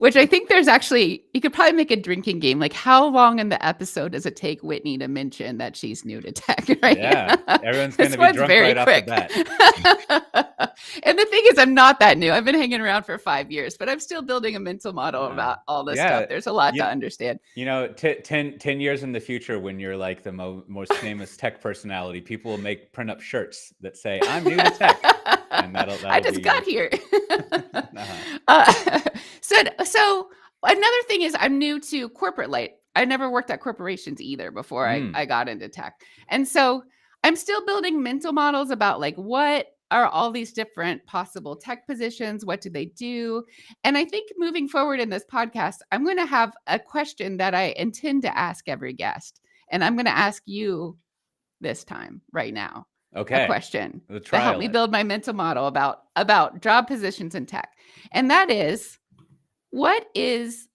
Which I think there's actually you could probably make a drinking game, like, how long in the episode does it take Whitney to mention that she's new to tech, right? Yeah, everyone's This gonna be one's drunk very right off the quick. bat. And the thing is, I'm not that new. I've been hanging around for 5 years, but I'm still building a mental model about all this stuff. Yeah, There's a lot to you understand. you know, 10 years in the future, when you're like the most famous tech personality, people will print up shirts that say, "I'm new to tech," and I that'll just be got your. here. Uh-huh. Uh, so another thing is I'm new to corporate life. I never worked at corporations either before Mm, I got into tech. And so I'm still building mental models about like what are all these different possible tech positions? What do they do? And I think moving forward in this podcast, I'm going to have a question that I intend to ask every guest. And I'm going to ask you this time right now a okay, question we'll to help trial me it. build my mental model about job positions in tech. And that is, what is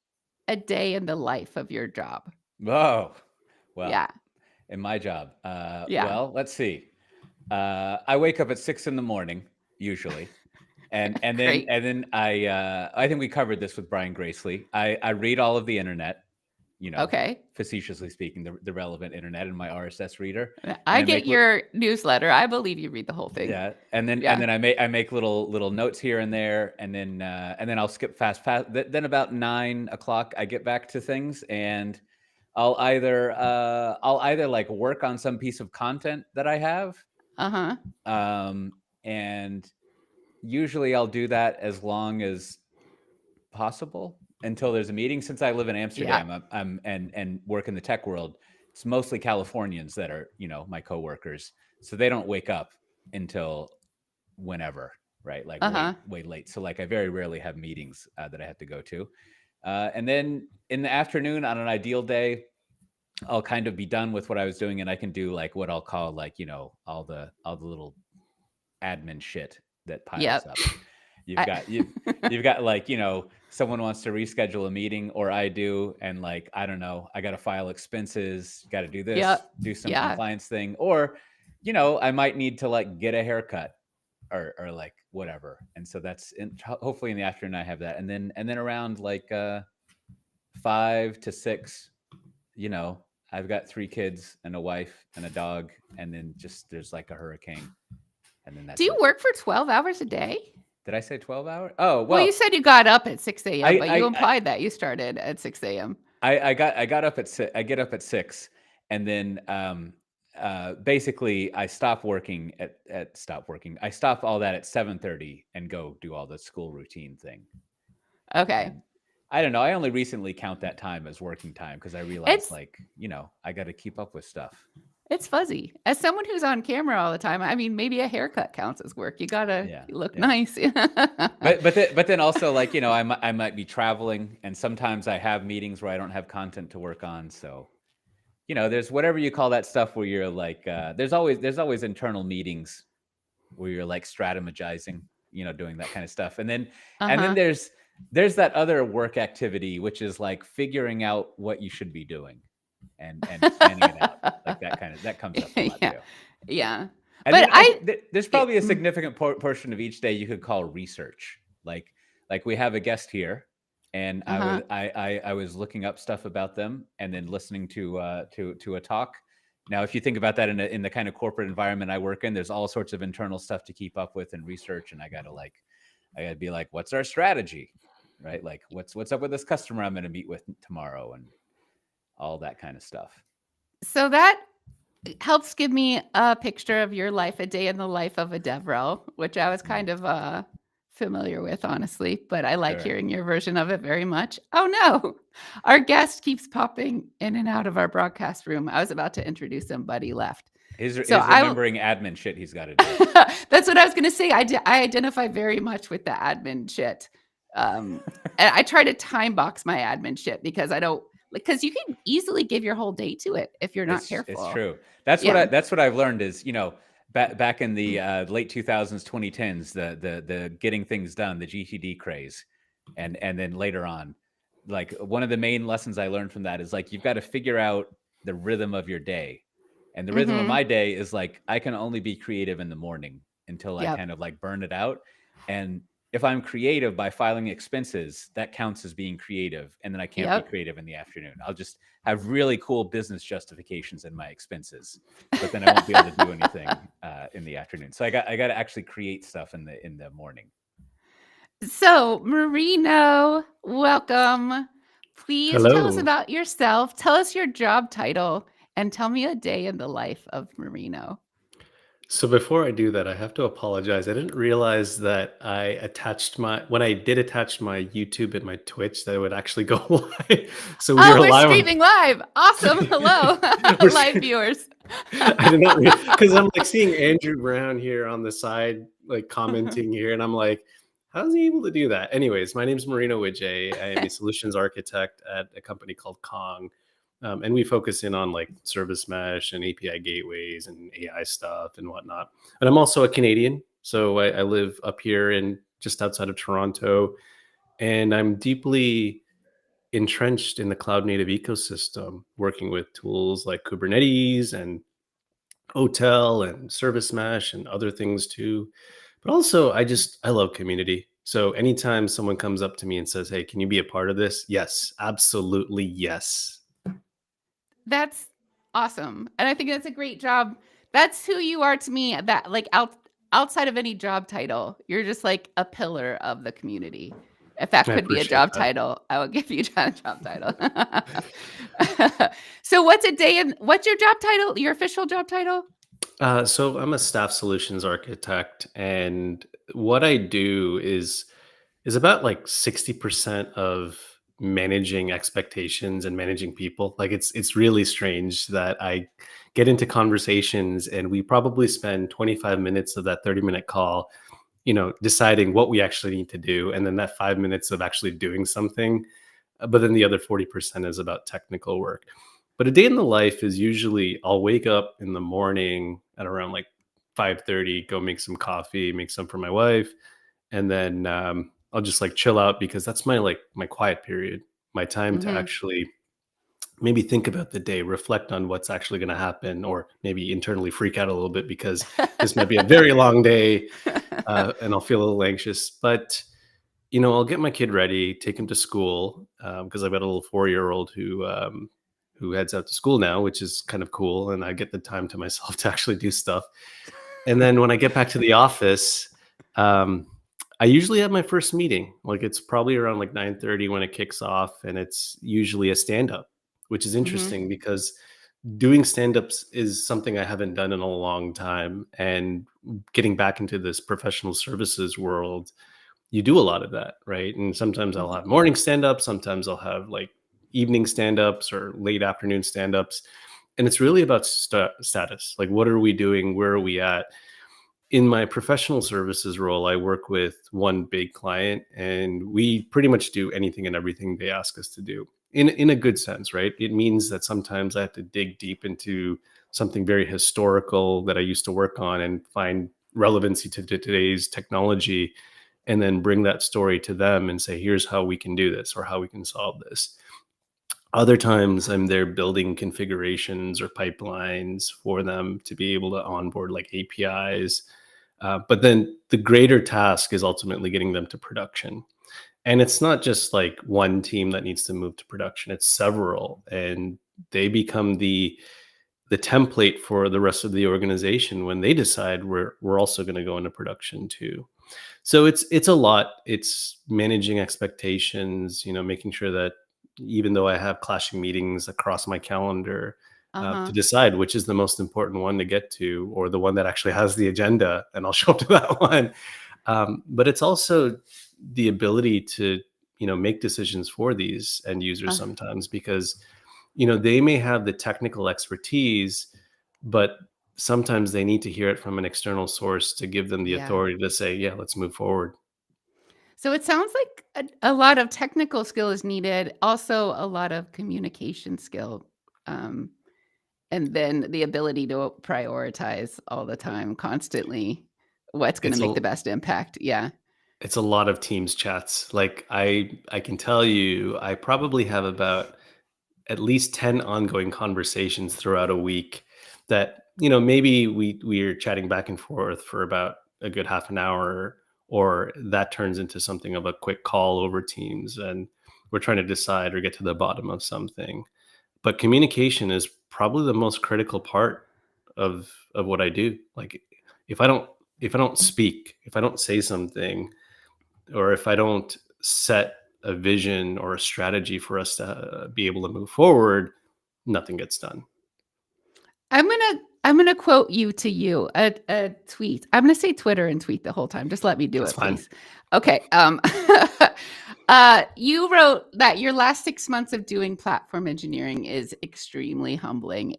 a day in the life of your job? Whoa, well, Yeah. in my job, Yeah. well, let's see. I wake up at 6 in the morning usually, and then Great. and then I think we covered this with Brian Gracely. I read all of the internet, you know, Okay. facetiously speaking, the relevant internet in my RSS reader, and I I get make your newsletter. I believe you read the whole thing. yeah, and then Yeah. I make little notes here and there, and then I'll skip fast. Then about 9 o'clock, I get back to things, and I'll either like work on some piece of content that I have, Uh-huh. um, and usually I'll do that as long as possible until there's a meeting. Since I live in Yeah. Amsterdam, and work in the tech world, it's mostly Californians that are, my coworkers. So they don't wake up until whenever, right? Like way, Uh-huh. way late. So like I very rarely have meetings that I have to go to. And then in the afternoon on an ideal day, I'll kind of be done with what I was doing, and I can do like what I'll call like, all the little admin shit that piles Yep. up. You've I, got you've got like, someone wants to reschedule a meeting, or I do, and like, I don't know, I got to file expenses, got to do this, yep. do some Yeah. compliance thing, or I might need to like get a haircut, or like whatever. And so hopefully in the afternoon I have that, and then around like 5 to 6, you know, I've got 3 kids and a wife and a dog, and then just there's like a hurricane, and then Do that's you it. work for 12 hours a day? Did I say 12 hours? Oh, Well, you well, said you got up at 6 a.m., I but you I I implied that you started at 6 a.m. I got up at 6. I get up at 6, and then basically I stop working. I stop all that at 7:30 and go do all the school routine thing. Okay. And I don't know, I only recently count that time as working time because I realized, It's like, I got to keep up with stuff. It's fuzzy. As someone who's on camera all the time, I mean, maybe a haircut counts as work. You gotta Yeah, look yeah. nice. But then also, like, I might be traveling, and sometimes I have meetings where I don't have content to work on. So, there's whatever you call that stuff where you're like, there's always internal meetings where you're like strategizing, doing that kind of stuff. And then Uh-huh. there's that other work activity, which is like figuring out what you should be doing, and planning it out. Like that comes up a lot Yeah. too. Yeah. And But then I I think there's it probably a significant portion of each day you could call research. Like we have a guest here, and I uh-huh. was I was looking up stuff about them, and then listening to a talk. Now, if you think about that in the kind of corporate environment I work in, there's all sorts of internal stuff to keep up with and research, and I gotta be like, what's our strategy, right? Like, what's up with this customer I'm going to meet with tomorrow, and all that kind of stuff. So that helps give me a picture of your life, a day in the life of a DevRel, which I was Mm, kind of familiar with, honestly, but I like sure. hearing your version of it very much. Oh no, our guest keeps popping in and out of our broadcast room. I was about to introduce him, but he left. He's So he's remembering admin shit he's got to do. that's what I was going to say. I identify very much with the admin shit. Um, and I try to time box my admin shit because I don't, because you can easily give your whole day to it if you're not It's careful. true. Yeah. That's what I've learned is, back in the late 2000s, 2010s, the getting things done, the GTD craze, and then later on, like, one of the main lessons I learned from that is, like, you've got to figure out the rhythm of your day. And the rhythm of Mm-hmm. my day is like I can only be creative in the morning until I Yep. kind of like burn it out. And if I'm creative by filing expenses, that counts as being creative. And then I can't be Yep. creative in the afternoon. I'll just have really cool business justifications in my expenses, but then I won't be able to do anything in the afternoon. So I got to actually create stuff in the morning. So, Marino, welcome. Please tell us Hello. about yourself. Tell us your job title and tell me a day in the life of Marino. So before I do that, I have to apologize. I didn't realize that when I did attach my YouTube and my Twitch, that it would actually go live. So we Oh, are we're live on. streaming live. Awesome. Hello, We're live streaming. viewers. I did not because I'm like seeing Andrew Brown here on the side, like commenting here, and I'm like, how's he able to do that? Anyways, my name is Marino Wijay. I am a solutions architect at a company called Kong. And we focus in on like service mesh and API gateways and AI stuff and whatnot. And I'm also a Canadian. So I live up here in just outside of Toronto. And I'm deeply entrenched in the cloud native ecosystem, working with tools like Kubernetes and Hotel and Service Mesh and other things too. But also, I love community. So anytime someone comes up to me and says, "Hey, can you be a part of this?" Yes, absolutely, yes. That's awesome. And I think that's a great job. That's who you are to me. That like outside of any job title, you're just like a pillar of the community. If that I could be a appreciate job that. title, I would give you a job title. So what's your job title? Your official job title? So I'm a staff solutions architect, and what I do is about like 60% of managing expectations and managing people. Like it's really strange that I get into conversations and we probably spend 25 minutes of that 30-minute call, deciding what we actually need to do, and then that 5 minutes of actually doing something. But then the other 40% is about technical work. But a day in the life is usually I'll wake up in the morning at around like 5:30, go make some coffee, make some for my wife, and then I'll just like chill out because that's my quiet period, my time to Mhm. actually maybe think about the day, reflect on what's actually going to happen, or maybe internally freak out a little bit because this might be a very long day, and I'll feel a little anxious. But I'll get my kid ready, take him to school because I've got a little 4-year-old who heads out to school now, which is kind of cool, and I get the time to myself to actually do stuff. And then when I get back to the office, um, I usually have my first meeting. Like it's probably around like 9:30 when it kicks off, and it's usually a stand up, which is Mhm. interesting because doing stand-ups is something I haven't done in a long time. And getting back into this professional services world, you do a lot of that, right? And sometimes I'll Mhm. have morning stand-ups, sometimes I'll have like evening stand-ups or late afternoon stand-ups. And it's really about status. Like, what are we doing? Where are we at? In my professional services role, I work with one big client, and we pretty much do anything and everything they ask us to do in a good sense, right? It means that sometimes I have to dig deep into something very historical that I used to work on and find relevancy to today's technology, and then bring that story to them and say, here's how we can do this or how we can solve this. Other times I'm there building configurations or pipelines for them to be able to onboard like APIs. But then the greater task is ultimately getting them to production. And it's not just like one team that needs to move to production, it's several. And they become the template for the rest of the organization when they decide we're also going to go into production too. So it's a lot. It's managing expectations, making sure that even though I have clashing meetings across my calendar, to Uh-huh. decide which is the most important one to get to, or the one that actually has the agenda, and I'll show up to that one. But it's also the ability to make decisions for these end users Uh, sometimes, because they may have the technical expertise, but sometimes they need to hear it from an external source to give them the yeah. authority to say, yeah, let's move forward. So it sounds like a lot of technical skill is needed, also a lot of communication skill, um, and then the ability to prioritize all the time, constantly, what's gonna It's make a the best impact. Yeah. it's a lot of Teams chats. Like I can tell you, I probably have about at least 10 ongoing conversations throughout a week that maybe we're chatting back and forth for about a good half an hour, or that turns into something of a quick call over Teams, and we're trying to decide or get to the bottom of something. But communication is probably the most critical part of what I do. Like if I don't speak, if I don't say something, or if I don't set a vision or a strategy for us to be able to move forward, nothing gets done. I'm gonna quote you to you a tweet. I'm gonna say Twitter and tweet the whole time. Just let me do That's it, fine. please. Okay. You wrote that your last 6 months of doing platform engineering is extremely humbling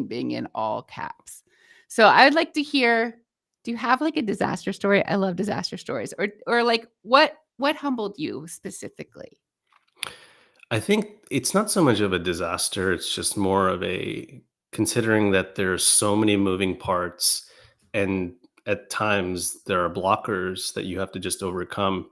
being in all caps. So I'd like to hear, do you have like a disaster story? I love disaster stories. Or like what humbled you specifically? I think it's not so much of a disaster, it's just more of a considering that there's so many moving parts, and at times there are blockers that you have to just overcome.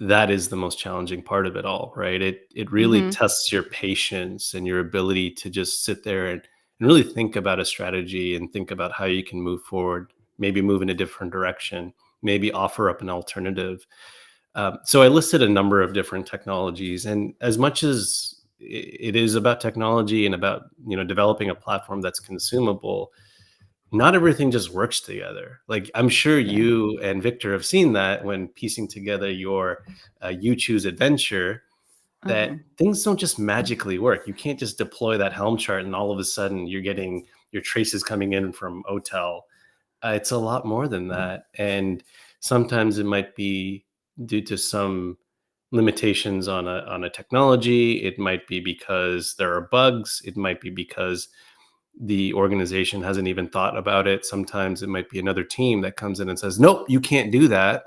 That is the most challenging part of it all, right? It really Mhm. tests your patience and your ability to just sit there and really think about a strategy and think about how you can move forward, maybe move in a different direction, maybe offer up an alternative. So I listed a number of different technologies, and as much as it is about technology and about developing a platform that's consumable, not everything just works together. Like I'm sure Yeah. you and Victor have seen that when piecing together your You Choose adventure, that Uh-huh. things don't just magically work. You can't just deploy that Helm chart and all of a sudden you're getting your traces coming in from OTel. It's a lot more than that. And sometimes it might be due to some limitations on a technology. It might be because there are bugs. It might be because the organization hasn't even thought about it. Sometimes it might be another team that comes in and says, nope, you can't do that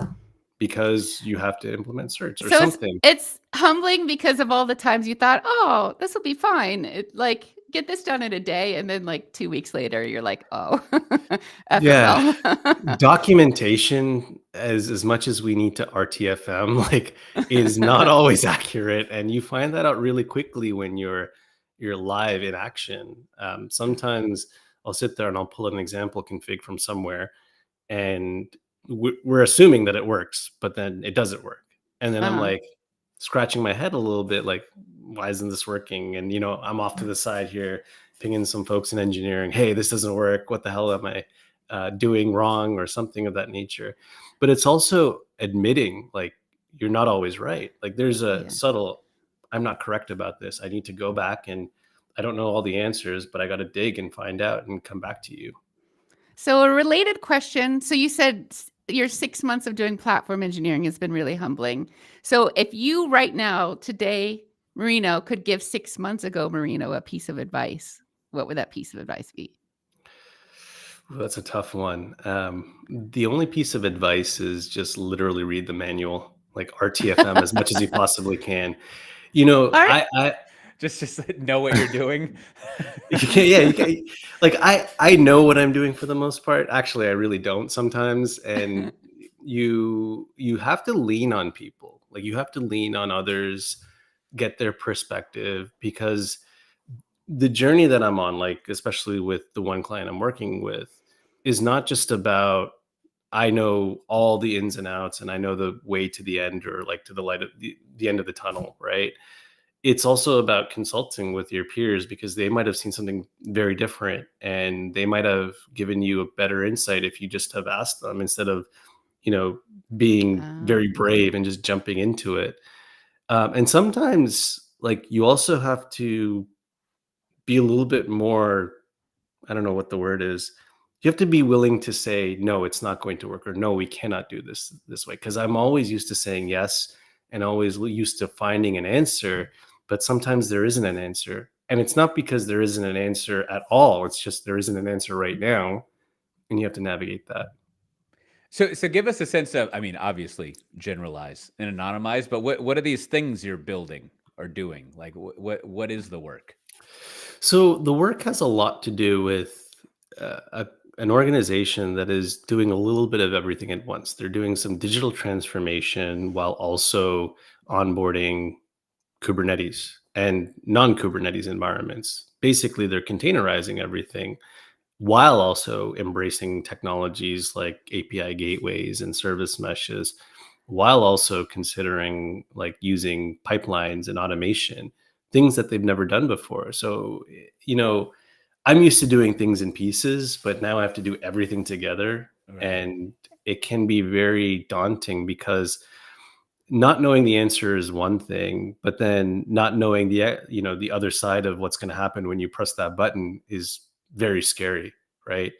because you have to implement search or So something. it's humbling because of all the times you thought, "Oh, this will be fine." Like, get this done in a day, and then, like, 2 weeks later, you're like, "Oh, Yeah. FML." Documentation, as much as we need to RTFM, like, is not always accurate, and you find that out really quickly when you're live in action. Sometimes I'll sit there and I'll pull an example config from somewhere, and we're assuming that it works, but then it doesn't work. And then I'm Uh-huh. like scratching my head a little bit, like, why isn't this working? And I'm off to the side here, pinging some folks in engineering. Hey, this doesn't work. What the hell am I doing wrong, or something of that nature? But it's also admitting, like, you're not always right. Like, there's a Yeah. subtle, I'm not correct about this. I need to go back, and I don't know all the answers, but I got to dig and find out and come back to you. So a related question, so you said your 6 months of doing platform engineering has been really humbling. So if you right now, today, Marino, could give 6 months ago Marino a piece of advice, what would that piece of advice be? Well, that's a tough one. The only piece of advice is just literally read the manual, like RTFM as much as you possibly can. Alright. I Just know what you're doing. you can't, yeah, you can, like I know what I'm doing for the most part. Actually, I really don't sometimes, and you have to lean on people. Like you have to lean on others, get their perspective, because the journey that I'm on, like especially with the one client I'm working with, is not just about I know all the ins and outs and I know the way to the end, or like to the light of the end of the tunnel, right? It's also about consulting with your peers, because they might have seen something very different and they might have given you a better insight if you just have asked them, instead of you know being very Um, brave and just jumping into it. And sometimes, like, you also have to be a little bit more, I don't know what the word is. You have to be willing to say, no, it's not going to work, or no, we cannot do this way. Because I'm always used to saying yes, and always used to finding an answer, but sometimes there isn't an answer. And it's not because there isn't an answer at all. It's just there isn't an answer right now, and you have to navigate that. So give us a sense of, I mean, obviously generalize and anonymize, but what are these things you're building or doing? Like what is the work? So the work has a lot to do with an organization that is doing a little bit of everything at once. They're doing some digital transformation while also onboarding Kubernetes and non-Kubernetes environments. Basically, they're containerizing everything while also embracing technologies like API gateways and service meshes, while also considering like using pipelines and automation, things that they've never done before. So, I'm used to doing things in pieces, but now I have to do everything together. Right. And it can be very daunting because not knowing the answer is one thing, but then not knowing the other side of what's going to happen when you press that button is very scary, right?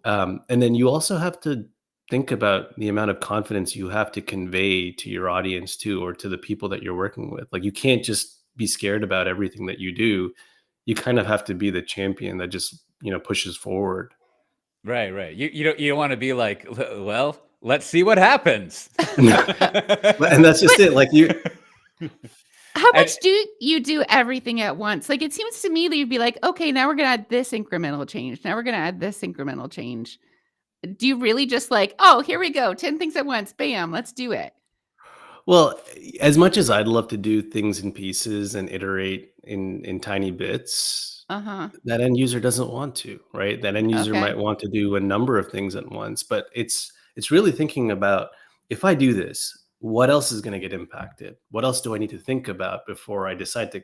And then you also have to think about the amount of confidence you have to convey to your audience too, or to the people that you're working with. Like, you can't just be scared about everything that you do. You kind of have to be the champion that just pushes forward. Right. You don't want to be like, well, let's see what happens. And that's just it. Like, How I- much do you do everything at once? Like, it seems to me that you'd be like, okay, now we're going to add this incremental change. Now we're going to add this incremental change. Do you really just like, oh, here we go, 10 things at once, bam, let's do it? well, as much as I'd love to do things in pieces and iterate in tiny bits, Uh-huh. that end user doesn't want to, right? That end user Okay. might want to do a number of things at once, but it's really thinking about, if I do this, what else is going to get impacted? What else do I need to think about before I decide to,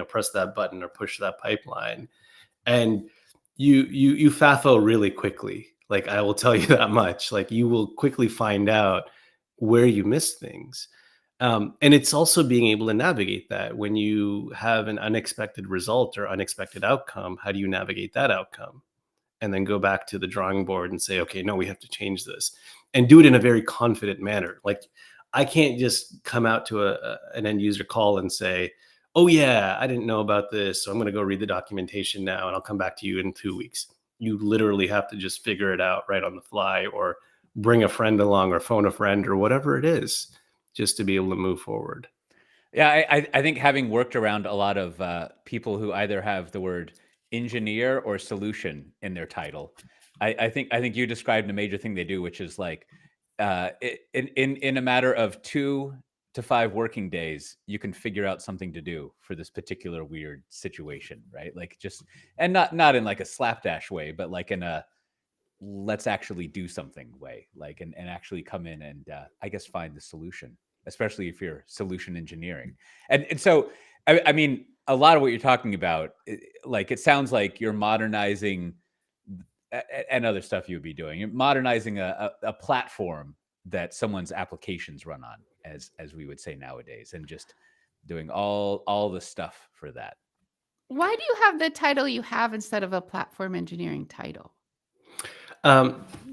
press that button or push that pipeline? And you FAFO really quickly. Like, I will tell you that much. Like, you will quickly find out where you missed things. And it's also being able to navigate that when you have an unexpected result or unexpected outcome. How do you navigate that outcome? And then go back to the drawing board and say, okay, no, we have to change this, and do it in a very confident manner. Like, I can't just come out to an end user call and say, oh yeah, I didn't know about this, so I'm going to go read the documentation now and I'll come back to you in 2 weeks. You literally have to just figure it out right on the fly, or bring a friend along, or phone a friend, or whatever it is, just to be able to move forward. Yeah, I think, having worked around a lot of people who either have the word engineer or solution in their title, I think you described a major thing they do, which is like, in a matter of 2 to 5 working days, you can figure out something to do for this particular weird situation, right? Like, just, and not in like a slapdash way, but like in a let's actually do something way, like, and actually come in and I guess find the solution, especially if you're solution engineering. And so, I mean, a lot of what you're talking about, like, it sounds like you're modernizing and other stuff you would be doing. You're modernizing a platform that someone's applications run on, as we would say nowadays, and just doing all the stuff for that. Why do you have the title you have instead of a platform engineering title?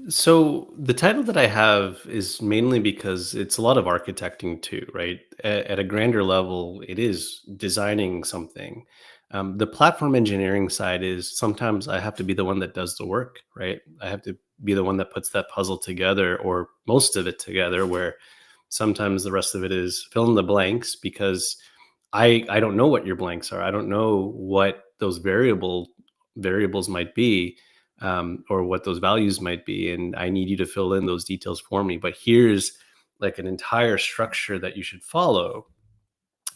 So the title that I have is mainly because it's a lot of architecting too, right? At a grander level, it is designing something. The platform engineering side is sometimes I have to be the one that does the work, right? I have to be the one that puts that puzzle together, or most of it together, where sometimes the rest of it is fill in the blanks, because I don't know what your blanks are. I don't know what those variables might be, or what those values might be, and I need you to fill in those details for me. But here's like an entire structure that you should follow.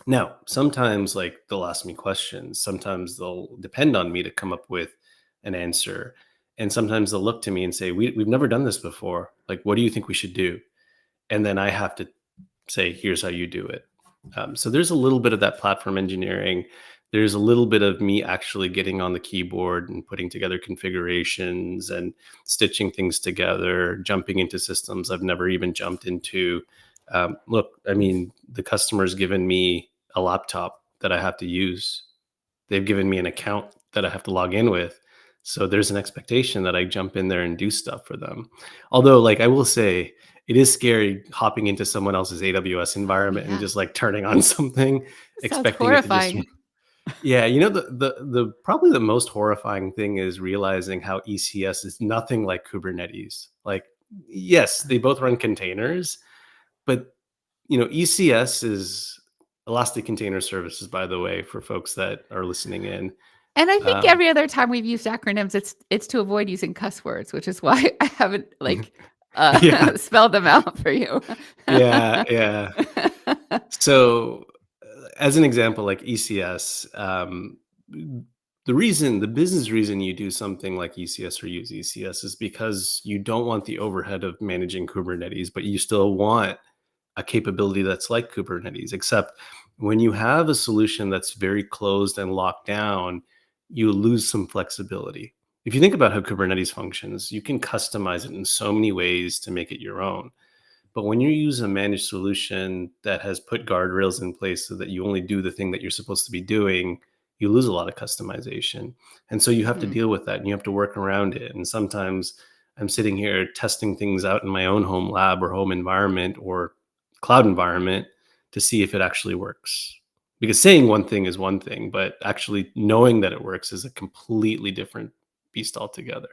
Now, sometimes, like, they'll ask me questions. Sometimes they'll depend on me to come up with an answer, and sometimes they'll look to me and say, "We've never done this before. Like, what do you think we should do?" And then I have to say, "Here's how you do it." So there's a little bit of that platform engineering. There's a little bit of me actually getting on the keyboard and putting together configurations and stitching things together, jumping into systems I've never even jumped into. Look, I mean, the customer's given me a laptop that I have to use. They've given me an account that I have to log in with. So there's an expectation that I jump in there and do stuff for them. Although, like, I will say, it is scary hopping into someone else's AWS environment and Yeah. just like turning on something, Sounds expecting it to just horrifying. yeah, the probably the most horrifying thing is realizing how ECS is nothing like Kubernetes. Like, yes, they both run containers, but ECS is Elastic Container Services, by the way, for folks that are listening in. And I think Um, every other time we've used acronyms, it's to avoid using cuss words, which is why I haven't like Yeah. spelled them out for you. Yeah. So, as an example, like ECS, The business reason you do something like ECS or use ECS is because you don't want the overhead of managing Kubernetes, but you still want a capability that's like Kubernetes, except when you have a solution that's very closed and locked down, you lose some flexibility. If you think about how Kubernetes functions, you can customize it in so many ways to make it your own. But when you use a managed solution that has put guardrails in place so that you only do the thing that you're supposed to be doing, you lose a lot of customization. And so you have to Hmm. deal with that and you have to work around it. And sometimes I'm sitting here testing things out in my own home lab or home environment or cloud environment to see if it actually works. Because saying one thing is one thing, but actually knowing that it works is a completely different beast altogether.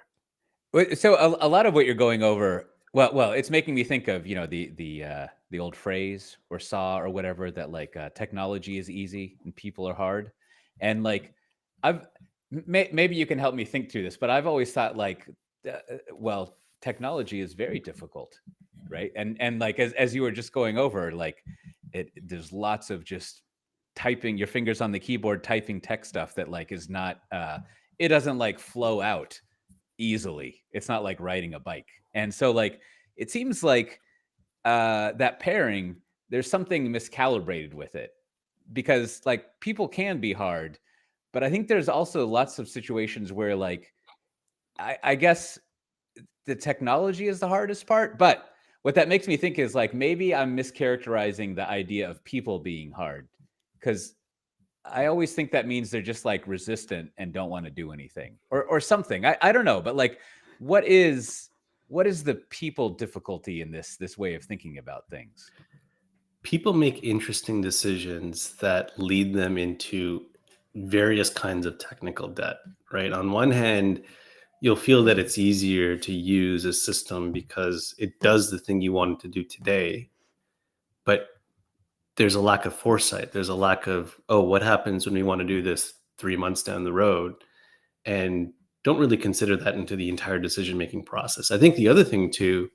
So a lot of what you're going over, well, it's making me think of, the old phrase or saw or whatever that like technology is easy and people are hard, and like I've maybe you can help me think through this, but I've always thought like, well, technology is very difficult, right? And like as you were just going over, like there's lots of just typing your fingers on the keyboard, typing tech stuff that like is not it doesn't like flow out easily. It's not like riding a bike. And so like it seems like that pairing, there's something miscalibrated with it because like people can be hard, but I think there's also lots of situations where like I guess the technology is the hardest part. But what that makes me think is like maybe I'm mischaracterizing the idea of people being hard because I always think that means they're just like resistant and don't want to do anything or something. I don't know, but like what is the people difficulty in this way of thinking about things? People make interesting decisions that lead them into various kinds of technical debt, right? On one hand, you'll feel that it's easier to use a system because it does the thing you want it to do today, but there's a lack of foresight. There's a lack of, oh, what happens when we want to do this 3 months down the road? And don't really consider that into the entire decision making process. I think the other thing, too,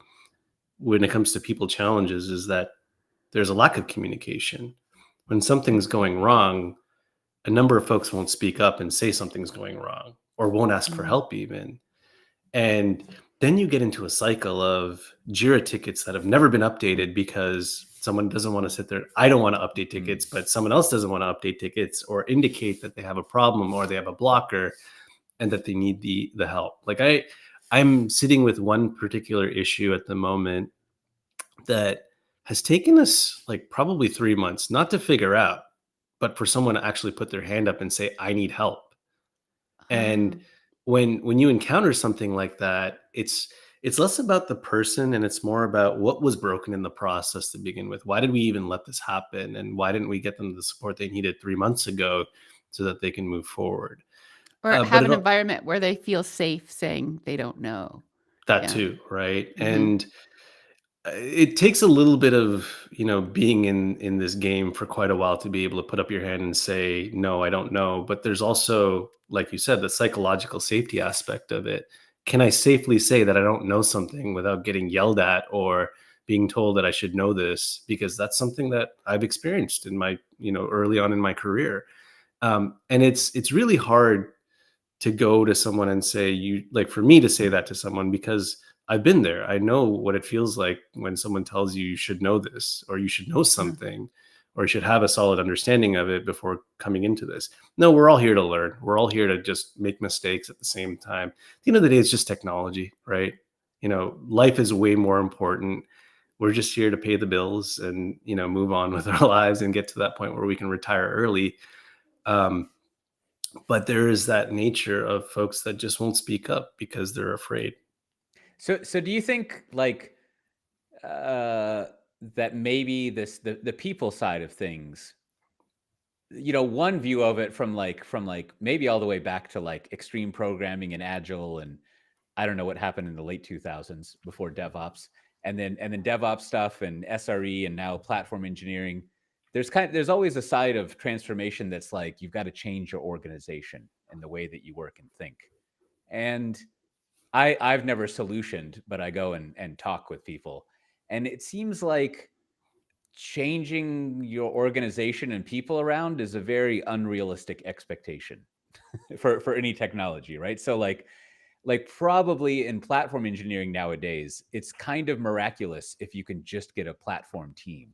when it comes to people challenges, is that there's a lack of communication. When something's going wrong, a number of folks won't speak up and say something's going wrong or won't ask for Mm. help even. And then you get into a cycle of Jira tickets that have never been updated because someone doesn't want to sit there. I don't want to update Mm. tickets, but someone else doesn't want to update tickets or indicate that they have a problem or they have a blocker and that they need the help. Like I'm sitting with one particular issue at the moment that has taken us like probably 3 months, not to figure out, but for someone to actually put their hand up and say, I need help. Ah. And when you encounter something like that, it's less about the person and it's more about what was broken in the process to begin with. Why did we even let this happen? And why didn't we get them the support they needed 3 months ago so that they can move forward? Or But have it an environment where they feel safe saying they don't know. that Yeah. too, right? Mhm. And it takes a little bit of being in this game for quite a while to be able to put up your hand and say no, I don't know. But there's also, like you said, the psychological safety aspect of it. Can I safely say that I don't know something without getting yelled at or being told that I should know this? Because that's something that I've experienced in my early on in my career. And it's really hard to go to someone and say, you like, for me to say that to someone, because I've been there. I know what it feels like when someone tells you you should know this or you should know Uh, something or you should have a solid understanding of it before coming into this. No, we're all here to learn. We're all here to just make mistakes at the same time. At the end of the day, it's just technology, right? Life is way more important. We're just here to pay the bills and move on with our lives and get to that point where we can retire early. um, but there is that nature of folks that just won't speak up because they're afraid. So do you think like uh that maybe the people side of things, one view of it from like maybe all the way back to like extreme programming and agile, and I don't know what happened in the late 2000s before DevOps, and then DevOps stuff and SRE and now platform engineering. There's always a side of transformation that's like you've got to change your organization and the way that you work and think. And I've never solutioned, but I go and talk with people. And it seems like changing your organization and people around is a very unrealistic expectation. for any technology, right? So like probably in platform engineering nowadays, it's kind of miraculous if you can just get a platform team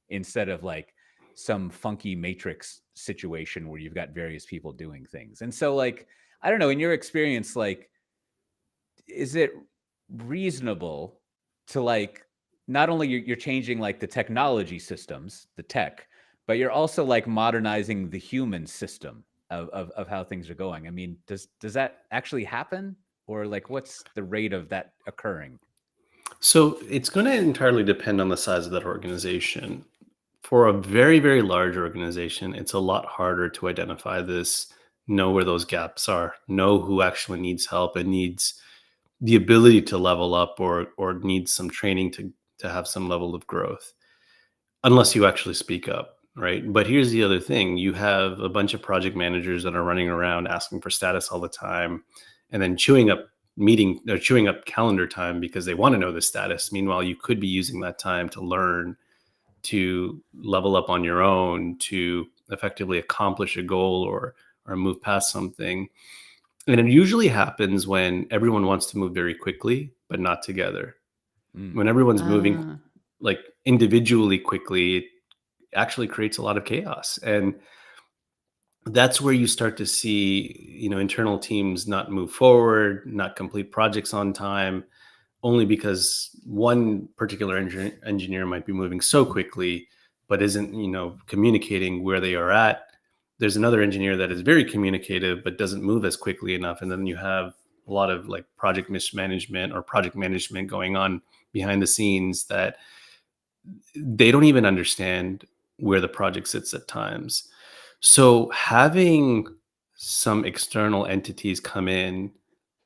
instead of like some funky matrix situation where you've got various people doing things. And so like, I don't know, in your experience, like, is it reasonable to like, not only you're changing like the technology systems, the tech, but you're also like modernizing the human system of how things are going? I mean, does that actually happen? Or like, what's the rate of that occurring? So it's going to entirely depend on the size of that organization. For a very, very large organization, it's a lot harder to identify this, know where those gaps are, know who actually needs help and needs the ability to level up or needs some training to have some level of growth, unless you actually speak up, right? But here's the other thing: you have a bunch of project managers that are running around asking for status all the time, and then chewing up calendar time because they want to know the status. Meanwhile, you could be using that time to learn, to level up on your own, to effectively accomplish a goal or move past something. And it usually happens when everyone wants to move very quickly, but not together. Mm. When everyone's moving Ah. like individually quickly, it actually creates a lot of chaos. And that's where you start to see, internal teams not move forward, not complete projects on time, only because one particular engineer might be moving so quickly, but isn't, communicating where they are at. There's another engineer that is very communicative, but doesn't move as quickly enough. And then you have a lot of like project mismanagement or project management going on behind the scenes that they don't even understand where the project sits at times. So having some external entities come in,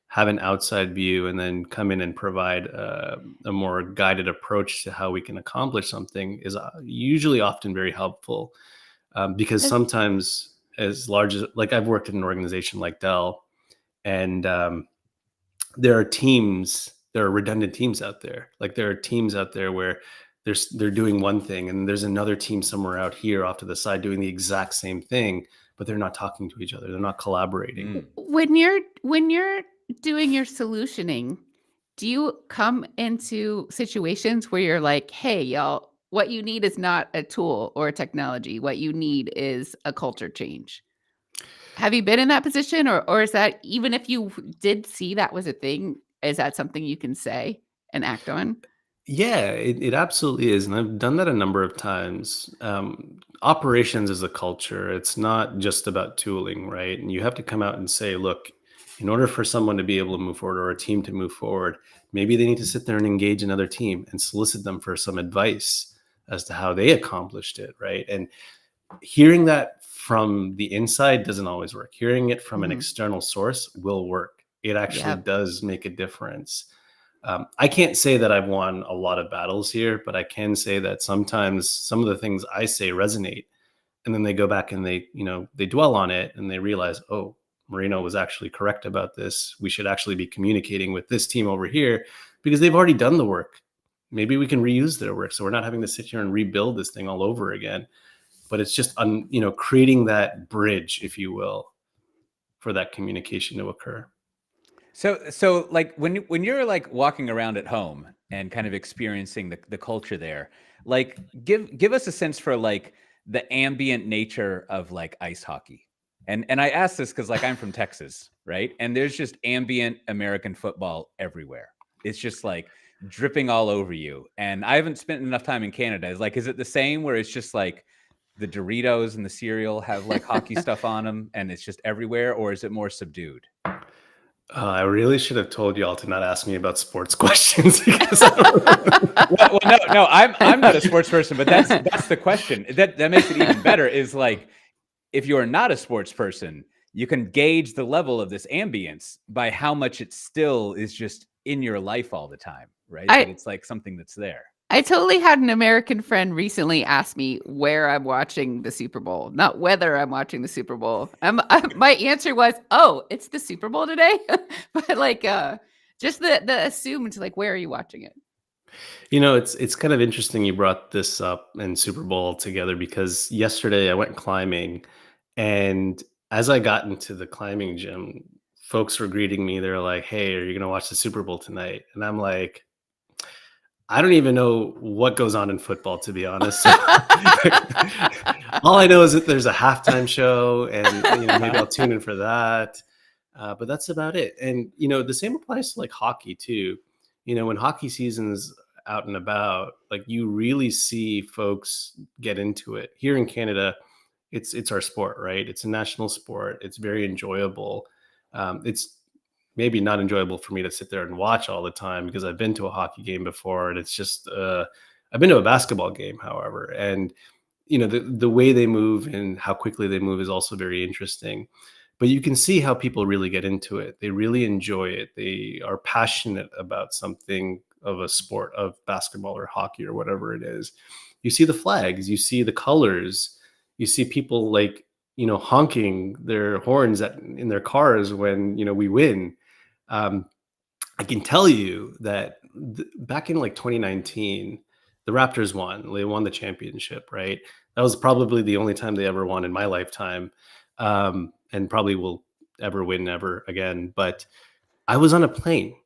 have an outside view, and then come in and provide a more guided approach to how we can accomplish something is usually often very helpful. Because That's- sometimes, as large as, like, I've worked in an organization like Dell, and there are redundant teams out there. Like, there are teams out there where they're doing one thing, and there's another team somewhere out here off to the side doing the exact same thing, but they're not talking to each other. They're not collaborating. Mm. When you're doing your solutioning, do you come into situations where you're like, hey, y'all, what you need is not a tool or a technology. What you need is a culture change. Have you been in that position, or is that, even if you did see that was a thing, is that something you can say and act on? Yeah, it absolutely is. And I've done that a number of times. Operations is a culture. It's not just about tooling, right? And you have to come out and say, look, in order for someone to be able to move forward or a team to move forward, maybe they need to sit there and engage another team and solicit them for some advice as to how they accomplished it, right? And hearing that from the inside doesn't always work. Hearing it from an Mhm. external source will work. It actually Yep. does make a difference. I can't say that I've won a lot of battles here, but I can say that sometimes some of the things I say resonate, and then they go back and they dwell on it and they realize, oh, Marino was actually correct about this. We should actually be communicating with this team over here because they've already done the work. Maybe we can reuse their work, so we're not having to sit here and rebuild this thing all over again. But it's just creating that bridge, if you will, for that communication to occur. So like when you're like walking around at home and kind of experiencing the culture there, like give us a sense for like the ambient nature of like ice hockey. And I ask this because like I'm from Texas, right? And there's just ambient American football everywhere. It's just like dripping all over you. And I haven't spent enough time in Canada. Is it the same where it's just like the Doritos and the cereal have like hockey stuff on them and it's just everywhere, or is it more subdued? I really should have told y'all to not ask me about sports questions because I don't Well, no, I'm not a sports person, but that's the question. That makes it even better. Is like, if you are not a sports person, you can gauge the level of this ambience by how much it still is just in your life all the time, right? That it's like something that's there. I totally had an American friend recently ask me where I'm watching the Super Bowl, not whether I'm watching the Super Bowl. My answer was, "Oh, it's the Super Bowl today," but like, just the assumed, like, where are you watching it? It's kind of interesting you brought this up and Super Bowl together because yesterday I went climbing and as I got into the climbing gym, folks were greeting me. They're like, "Hey, are you gonna watch the Super Bowl tonight?" And I'm like, I don't even know what goes on in football, to be honest. So all I know is that there's a halftime show, and maybe I'll tune in for that. But that's about it. And the same applies to like hockey too. When hockey season's out and about, like you really see folks get into it. Here in Canada, it's our sport, right? It's a national sport. It's very enjoyable. It's maybe not enjoyable for me to sit there and watch all the time because I've been to a hockey game before, and it's just I've been to a basketball game, however, and the way they move and how quickly they move is also very interesting. But you can see how people really get into it. They really enjoy it. They are passionate about something of a sport of basketball or hockey or whatever it is. You see the flags, you see the colors, you see people like honking their horns in their cars when we win. I can tell you that back in like 2019, the Raptors won. They won the championship, right? That was probably the only time they ever won in my lifetime, and probably will ever win ever again. But I was on a plane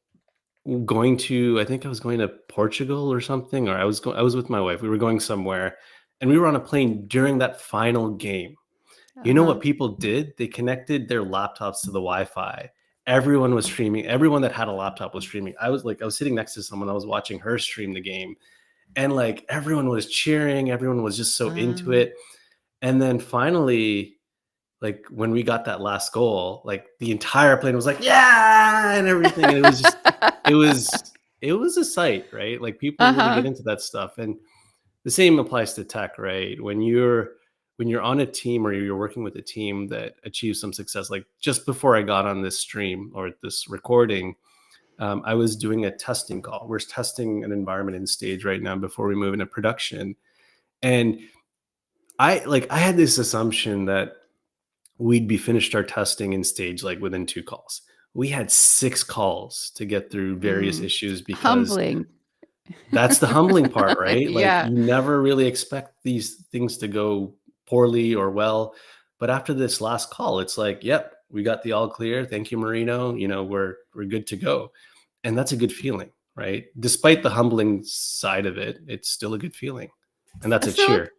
going to, I think I was going to Portugal or something, or I was with my wife. We were going somewhere, and we were on a plane during that final game. You know Uh-huh. what people did? They connected their laptops to the Wi-Fi. Everyone was streaming. Everyone that had a laptop was streaming. I was sitting next to someone. I was watching her stream the game, and like everyone was cheering. Everyone was just so into Um, it. And then finally, like when we got that last goal, like the entire plane was like, "Yeah!" and everything. And it was, it was a sight, right? Like people really uh-huh. get into that stuff. And the same applies to tech, right? When you're on a team or you're working with a team that achieves some success, like just before I got on this stream or this recording, I was doing a testing call. We're testing an environment in stage right now before we move into production. And I had this assumption that we'd be finished our testing in stage like within 2 calls. We had 6 calls to get through various Mm. issues because Humbling. that's the humbling part, right? Like Yeah. you never really expect these things to go poorly or well. But after this last call, it's like, yep, we got the all clear. Thank you, Marino. We're good to go. And that's a good feeling, right? Despite the humbling side of it, it's still a good feeling. And that's a So cheer.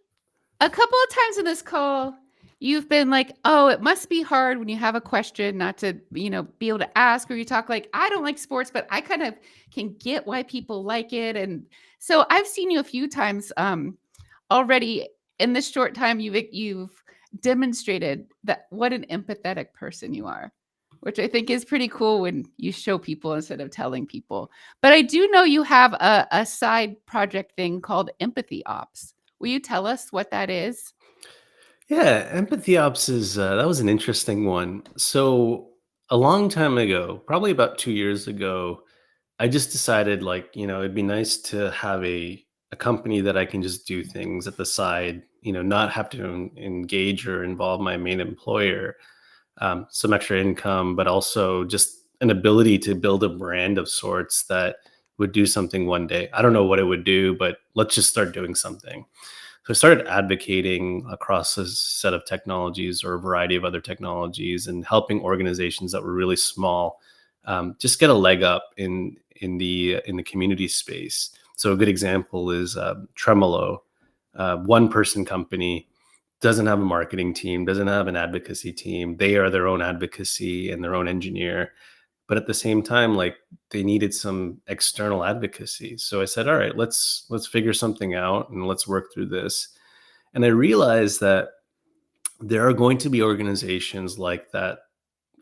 a couple of times in this call, you've been like, "Oh, it must be hard when you have a question not to, be able to ask," or you talk like, "I don't like sports, but I kind of can get why people like it." And so I've seen you a few times already in this short time you've demonstrated that what an empathetic person you are, which I think is pretty cool when you show people instead of telling people. But I do know you have a side project thing called Empathy Ops. Will you tell us what that is? Yeah, empathy ops is that was an interesting one. So a long time ago, probably about 2 years ago, I just decided like, it'd be nice to have a company that I can just do things at the side, not have to engage or involve my main employer, some extra income, but also just an ability to build a brand of sorts that would do something one day. I don't know what it would do, but let's just start doing something. So I started advocating across a set of technologies or a variety of other technologies and helping organizations that were really small just get a leg up in the community space. So a good example is Tremolo, one person company, doesn't have a marketing team, doesn't have an advocacy team. They are their own advocacy and their own engineer. But at the same time, like they needed some external advocacy. So I said, all right, let's figure something out and let's work through this. And I realized that there are going to be organizations like that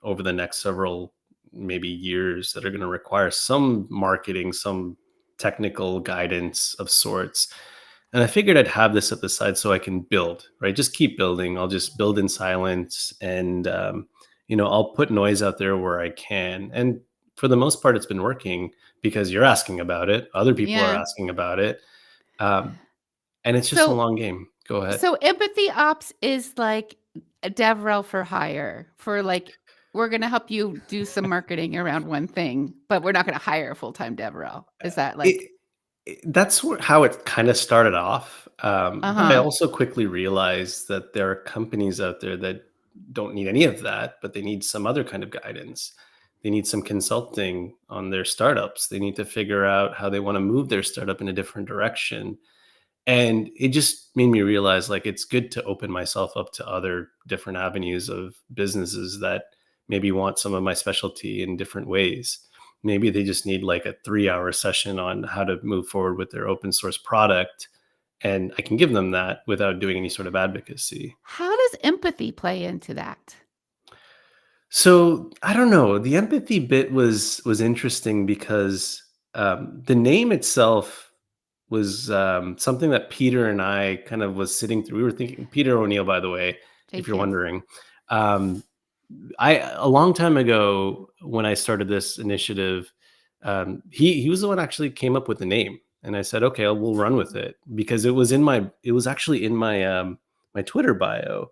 over the next several maybe years that are going to require some marketing, some technical guidance of sorts. And I figured I'd have this at the side so I can build, right? Just keep building. I'll just build in silence, and I'll put noise out there where I can. And for the most part, it's been working because you're asking about it. Other people are Yeah. asking about it. Um, and it's just a So long game. Go ahead. so Empathy Ops is like a DevRel for hire for like we're going to help you do some marketing around one thing, but we're not going to hire a full-time DevRel. Is that like That's how it kind of started off. But I uh-huh. also quickly realized that there are companies out there that don't need any of that, but they need some other kind of guidance. They need some consulting on their startups. They need to figure out how they want to move their startup in a different direction. And it just made me realize like it's good to open myself up to other different avenues of businesses that maybe want some of my specialty in different ways. Maybe they just need like a 3-hour session on how to move forward with their open source product. And I can give them that without doing any sort of advocacy. How does empathy play into that? So I don't know. The empathy bit was interesting because the name itself was something that Peter and I kind of was sitting through. We were thinking, Peter O'Neill, by the way, if you're JK. wondering. A long time ago when I started this initiative, he was the one actually came up with the name, and I said, okay, we'll run with it because it was actually in my my Twitter bio.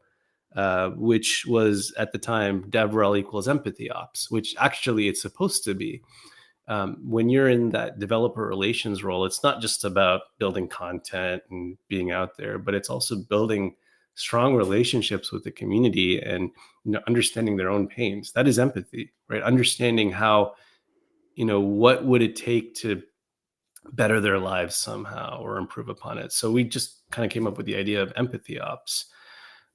Which was at the time DevRel equals empathy ops, which actually it's supposed to be. When you're in that developer relations role, it's not just about building content and being out there, but it's also building strong relationships with the community and understanding their own pains. That is empathy, right? Understanding how, what would it take to better their lives somehow or improve upon it. So we just kind of came up with the idea of empathy ops.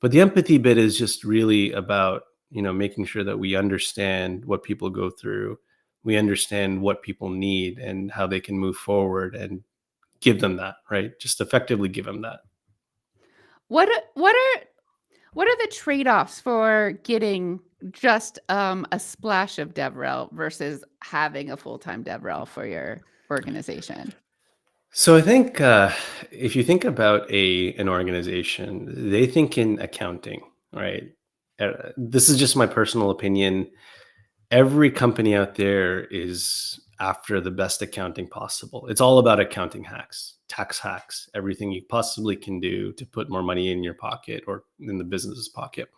But the empathy bit is just really about, making sure that we understand what people go through. We understand what people need and how they can move forward and give them that, right? Just effectively give them that. What are the trade-offs for getting just a splash of DevRel versus having a full-time DevRel for your organization? So I think if you think about an organization, they think in accounting, right? This is just my personal opinion. Every company out there is after the best accounting possible. It's all about accounting hacks, tax hacks, everything you possibly can do to put more money in your pocket or in the business's pocket.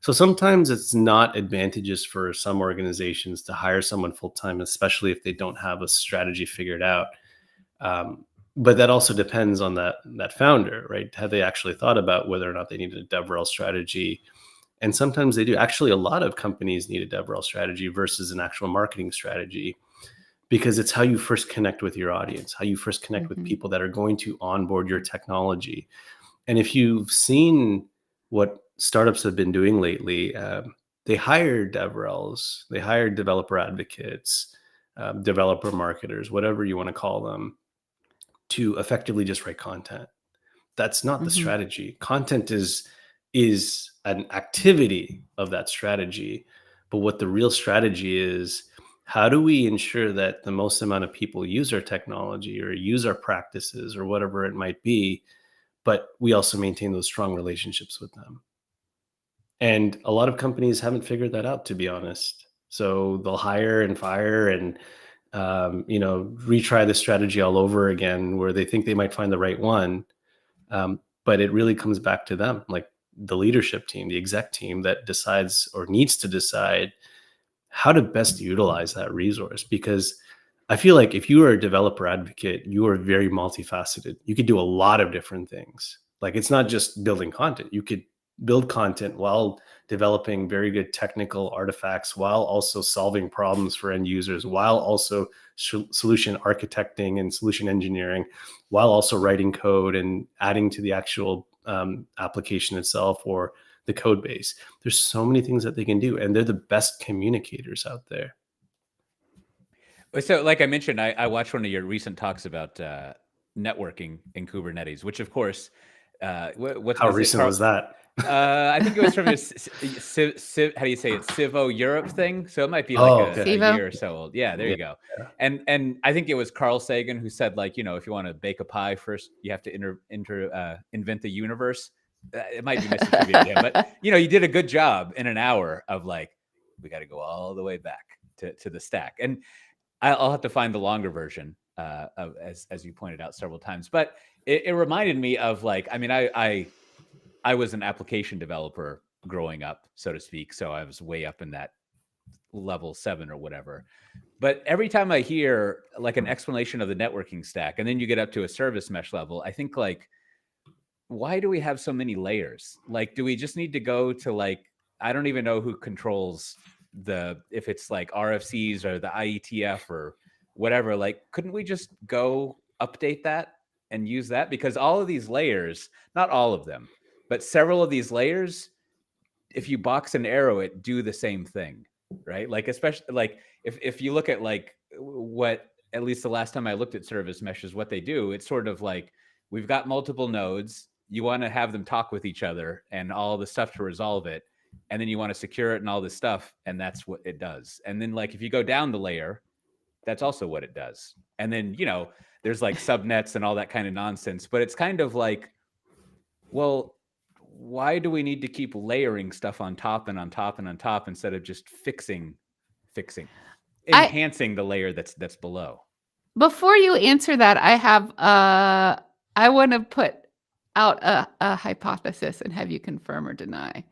So sometimes it's not advantageous for some organizations to hire someone full-time, especially if they don't have a strategy figured out. But that also depends on that founder, right? Have they actually thought about whether or not they need a DevRel strategy? And sometimes they do. Actually, a lot of companies need a DevRel strategy versus an actual marketing strategy, because it's how you first connect with your audience, how you first connect with people that are going to onboard your technology. And if you've seen what startups have been doing lately, they hire DevRels, they hire developer advocates, developer marketers, whatever you want to call them, to effectively just write content. That's not the strategy. Content is an activity of that strategy. But what the real strategy is, how do we ensure that the most amount of people use our technology or use our practices or whatever it might be, but we also maintain those strong relationships with them? And a lot of companies haven't figured that out, to be honest. So they'll hire and fire and retry the strategy all over again, where they think they might find the right one. But it really comes back to them, like the leadership team, the exec team that decides or needs to decide how to best utilize that resource. Because I feel like if you are a developer advocate, you are very multifaceted. You could do a lot of different things. Like it's not just building content. You could build content while developing very good technical artifacts, while also solving problems for end users, while also solution architecting and solution engineering, while also writing code and adding to the actual application itself or the code base. There's so many things that they can do, and they're the best communicators out there. So like I mentioned, I watched one of your recent talks about networking in Kubernetes, which of course, How recent was that? I think it was from how do you say it? Civo Europe thing. So it might be like a year or so old. Yeah, there you go. And I think it was Carl Sagan who said, like, if you want to bake a pie first, you have to invent the universe. It might be misattributed to him, but you did a good job in an hour of like, we got to go all the way back to the stack. And I'll have to find the longer version of as you pointed out several times. But it reminded me of like, I mean, I was an application developer growing up, so to speak. So I was way up in that level 7 or whatever. But every time I hear like an explanation of the networking stack, and then you get up to a service mesh level, I think like, why do we have so many layers? Like, do we just need to go to like I don't even know who controls if it's like RFCs or the IETF or whatever. Like, couldn't we just go update that and use that? Because all of these layers, not all of them, but several of these layers, if you box and arrow it, do the same thing, right? Like, especially like if you look at like what, at least the last time I looked at service meshes, what they do, it's sort of like, we've got multiple nodes. You want to have them talk with each other and all the stuff to resolve it. And then you want to secure it and all this stuff. And that's what it does. And then like, if you go down the layer, that's also what it does. And then, there's like subnets and all that kind of nonsense, but it's kind of like, well, why do we need to keep layering stuff on top and on top and on top instead of just enhancing the layer that's below? Before you answer that, I want to put out a hypothesis and have you confirm or deny.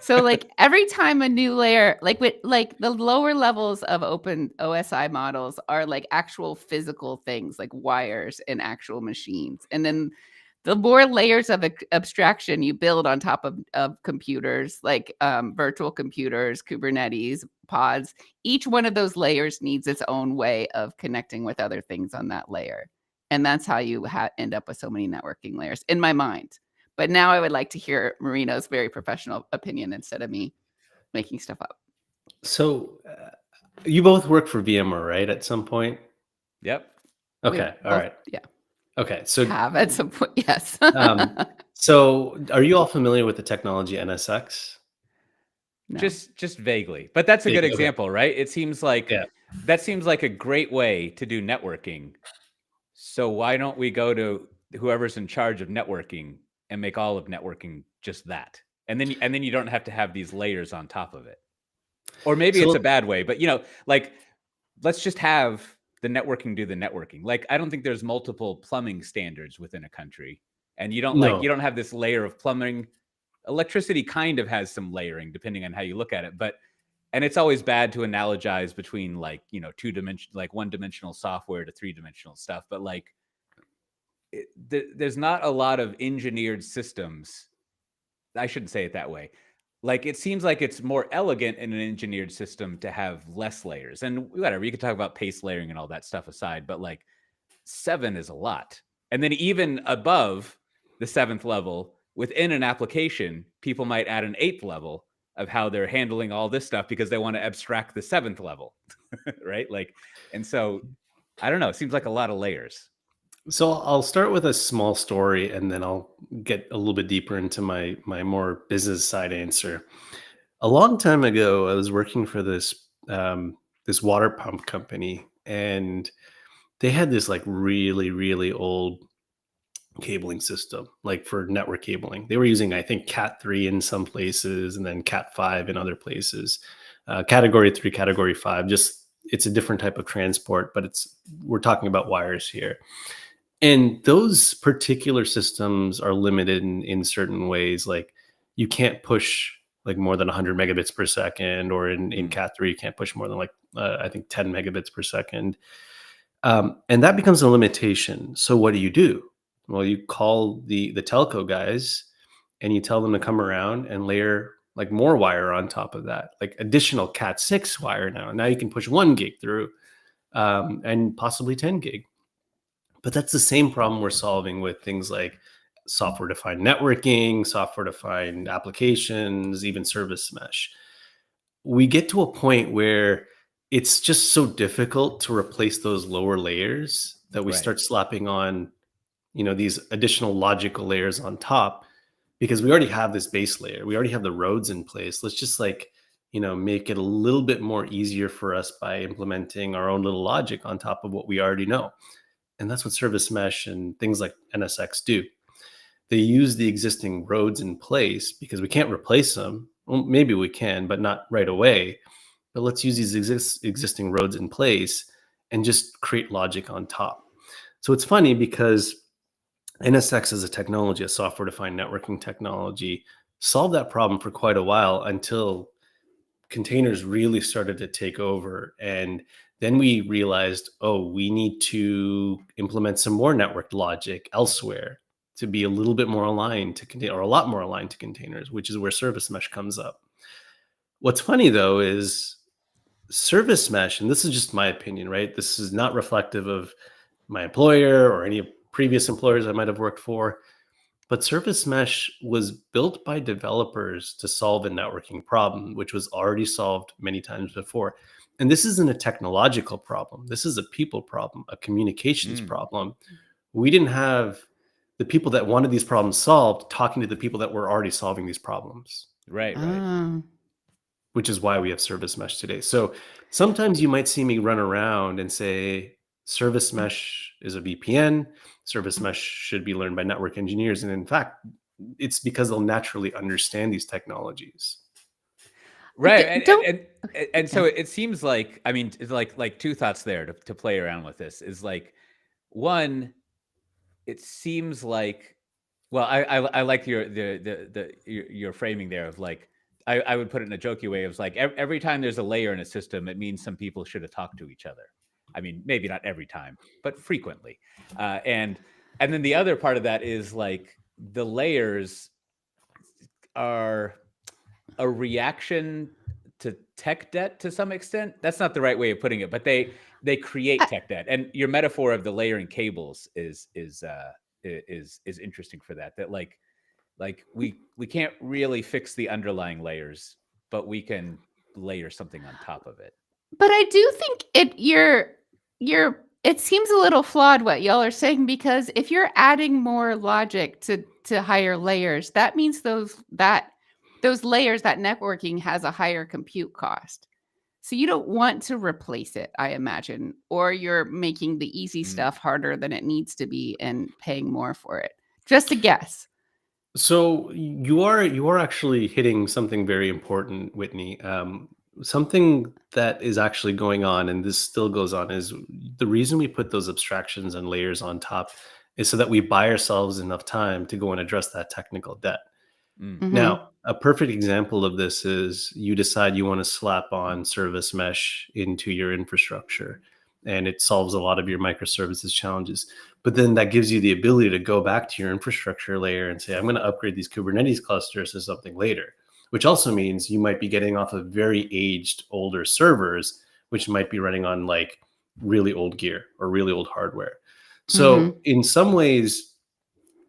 So like every time a new layer, like the lower levels of open OSI models are like actual physical things like wires and actual machines. And then the more layers of abstraction you build on top of computers, like virtual computers, Kubernetes, pods, each one of those layers needs its own way of connecting with other things on that layer. And that's how you end up with so many networking layers in my mind. But now I would like to hear Marino's very professional opinion instead of me making stuff up. So you both work for VMware, right? At some point? Yep. Okay. All right. Yeah. Okay. So have at some point, yes. So are you all familiar with the technology NSX? No. Just vaguely, but that's a good Okay. example, right? It seems like that seems like a great way to do networking. So why don't we go to whoever's in charge of networking and make all of networking just that? And then you don't have to have these layers on top of it. Or maybe it's a bad way, but like, let's just have the networking do the networking. Like, I don't think there's multiple plumbing standards within a country, and you don't have this layer of plumbing. Electricity kind of has some layering depending on how you look at it, and it's always bad to analogize between like, like one-dimensional software to three-dimensional stuff. But like, there's not a lot of engineered systems. I shouldn't say it that way. Like, it seems like it's more elegant in an engineered system to have less layers. And whatever, you could talk about pace layering and all that stuff aside, but like 7 is a lot. And then even above the 7th level, within an application, people might add an 8th level of how they're handling all this stuff because they want to abstract the 7th level, right? Like, and so I don't know, it seems like a lot of layers. So I'll start with a small story and then I'll get a little bit deeper into my more business side answer. A long time ago, I was working for this water pump company, and they had this like really, really old cabling system, like for network cabling. They were using, I think, Cat 3 in some places and then Cat 5 in other places. Category 3, Category 5, just it's a different type of transport, but we're talking about wires here. And those particular systems are limited in certain ways. Like, you can't push like more than 100 megabits per second, or in Cat 3, you can't push more than like, I think 10 megabits per second. And that becomes a limitation. So what do? Well, you call the telco guys and you tell them to come around and layer like more wire on top of that, like additional Cat 6 wire now. Now you can push 1 gig through and possibly 10 gig. But that's the same problem we're solving with things like software-defined networking, software-defined applications, even service mesh. We get to a point where it's just so difficult to replace those lower layers that we start slapping on, these additional logical layers on top, because we already have this base layer. We already have the roads in place. Let's just make it a little bit more easier for us by implementing our own little logic on top of what we already know. And that's what service mesh and things like NSX do. They use the existing roads in place because we can't replace them. Well, maybe we can, but not right away. But let's use these existing roads in place and just create logic on top. So it's funny because NSX as a technology, a software-defined networking technology, solved that problem for quite a while until containers really started to take over. And then we realized, we need to implement some more networked logic elsewhere to be a little bit more aligned to contain, or a lot more aligned to containers, which is where service mesh comes up. What's funny though is service mesh, and this is just my opinion, right? This is not reflective of my employer or any previous employers I might have worked for, but service mesh was built by developers to solve a networking problem, which was already solved many times before. And this isn't a technological problem. This is a people problem, a communications Mm, problem. We didn't have the people that wanted these problems solved talking to the people that were already solving these problems, right, right. Oh. which is why we have service mesh today. So sometimes you might see me run around and say service mesh is a VPN, service mesh should be learned by network engineers. And in fact, it's because they'll naturally understand these technologies. Right. Don't. And so Okay. it seems like, I mean, it's like two thoughts there to play around with this is like, one, it seems like, well, I like your framing there of like, I would put it in a jokey way of like every time there's a layer in a system, it means some people should have talked to each other. I mean, maybe not every time, but frequently. And then the other part of that is like the layers are a reaction to tech debt to some extent. That's not the right way of putting it, but they create I, tech debt. And your metaphor of the layering cables is interesting for that. That like we can't really fix the underlying layers, but we can layer something on top of it. but I do think you're it seems a little flawed what y'all are saying, because if you're adding more logic to higher layers, that means those layers, that networking has a higher compute cost. So you don't want to replace it, I imagine, or you're making the easy Mm. stuff harder than it needs to be and paying more for it. Just a guess. So you are actually hitting something very important, Whitney. Something that is actually going on, and this still goes on, is the reason we put those abstractions and layers on top is so that we buy ourselves enough time to go and address that technical debt. Mm. Mhm. Now, a perfect example of this is you decide you want to slap on service mesh into your infrastructure, and it solves a lot of your microservices challenges. But then that gives you the ability to go back to your infrastructure layer and say, I'm going to upgrade these Kubernetes clusters to something later, which also means you might be getting off of very aged, older servers, which might be running on like really old gear or really old hardware. So, Mhm. in some ways,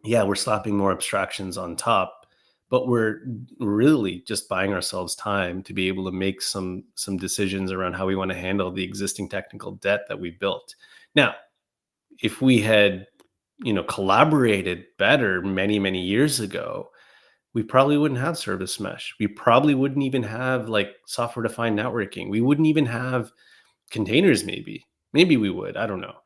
yeah, we're slapping more abstractions on top, but we're really just buying ourselves time to be able to make some decisions around how we want to handle the existing technical debt that we built. Now, if we had, collaborated better many years ago, we probably wouldn't have service mesh. We probably wouldn't even have like software defined networking. We wouldn't even have containers. Maybe we would, I don't know.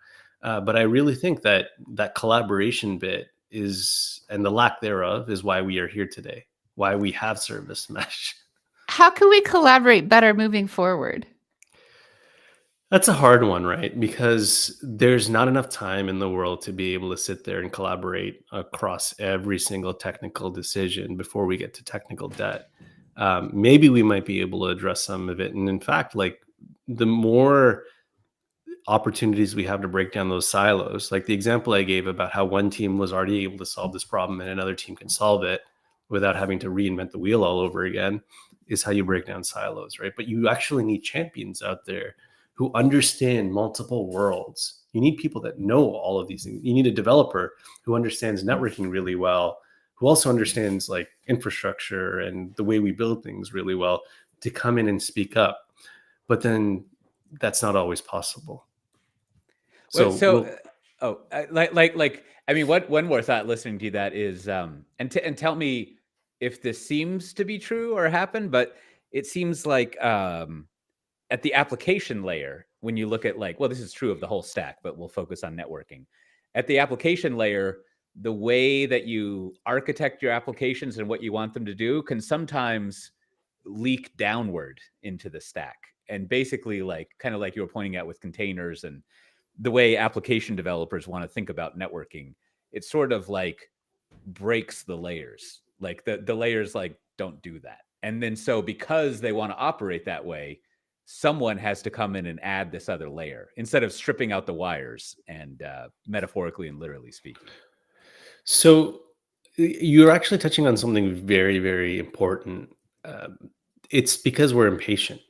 But I really think that that collaboration bit is, and the lack thereof, is why we are here today, why we have service mesh. How can we collaborate better moving forward? That's a hard one, right? Because there's not enough time in the world to be able to sit there and collaborate across every single technical decision before we get to technical debt. Maybe we might be able to address some of it. And in fact, like the more opportunities we have to break down those silos, like the example I gave about how one team was already able to solve this problem and another team can solve it without having to reinvent the wheel all over again, is how you break down silos, right? But you actually need champions out there who understand multiple worlds. You need people that know all of these things. You need a developer who understands networking really well, who also understands like infrastructure and the way we build things really well, to come in and speak up. But then that's not always possible. Well, So so we'll like I mean, what one more thought listening to that is and tell me if this seems to be true or happen, but it seems like at the application layer, when you look at like, well, this is true of the whole stack, but we'll focus on networking. At the application layer, the way that you architect your applications and what you want them to do can sometimes leak downward into the stack. And basically, like kind of like you were pointing out with containers and the way application developers want to think about networking, it sort of like breaks the layers. Like the layers like don't do that. And then so because they want to operate that way, someone has to come in and add this other layer instead of stripping out the wires and metaphorically and literally speaking. so you're actually touching on something very important. Um, It's because we're impatient.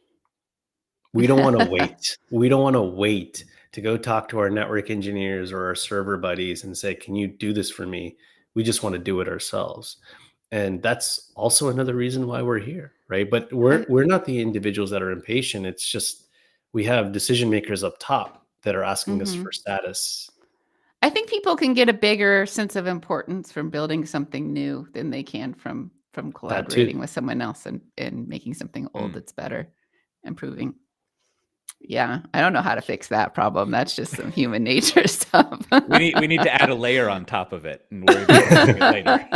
We don't want to wait. We don't want to wait to go talk to our network engineers or our server buddies and say, "Can you do this for me?" We just want to do it ourselves. And that's also another reason why we're here, right? But I, we're not the individuals that are impatient. It's just we have decision makers up top that are asking us mhm. for status. I think people can get a bigger sense of importance from building something new than they can from That too. collaborating with someone else and making something old Mm. that's better, improving. Yeah, I don't know how to fix that problem. That's just some human nature stuff. We need to add a layer on top of it and worry about fixing it later.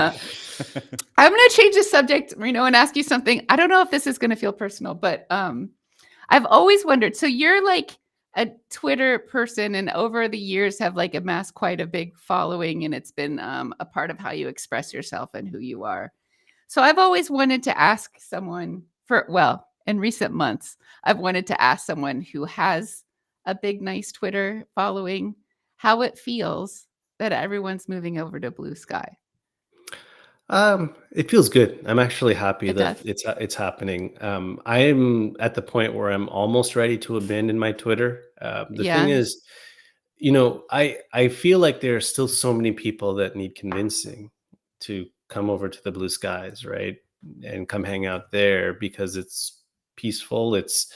I'm going to change the subject, Reno, and ask you something. I don't know if this is going to feel personal, but I've always wondered. So you're like a Twitter person, and over the years have like amassed quite a big following, and it's been a part of how you express yourself and who you are. So I've always wanted to ask someone in recent months, I've wanted to ask someone who has a big, nice Twitter following how it feels that everyone's moving over to Blue Sky. It feels good. I'm actually happy It that does. it's happening. I am at the point where I'm almost ready to abandon my Twitter. The thing Yeah. is, I feel like there are still so many people that need convincing to come over to the blue skies, right? And come hang out there because it's peaceful. It's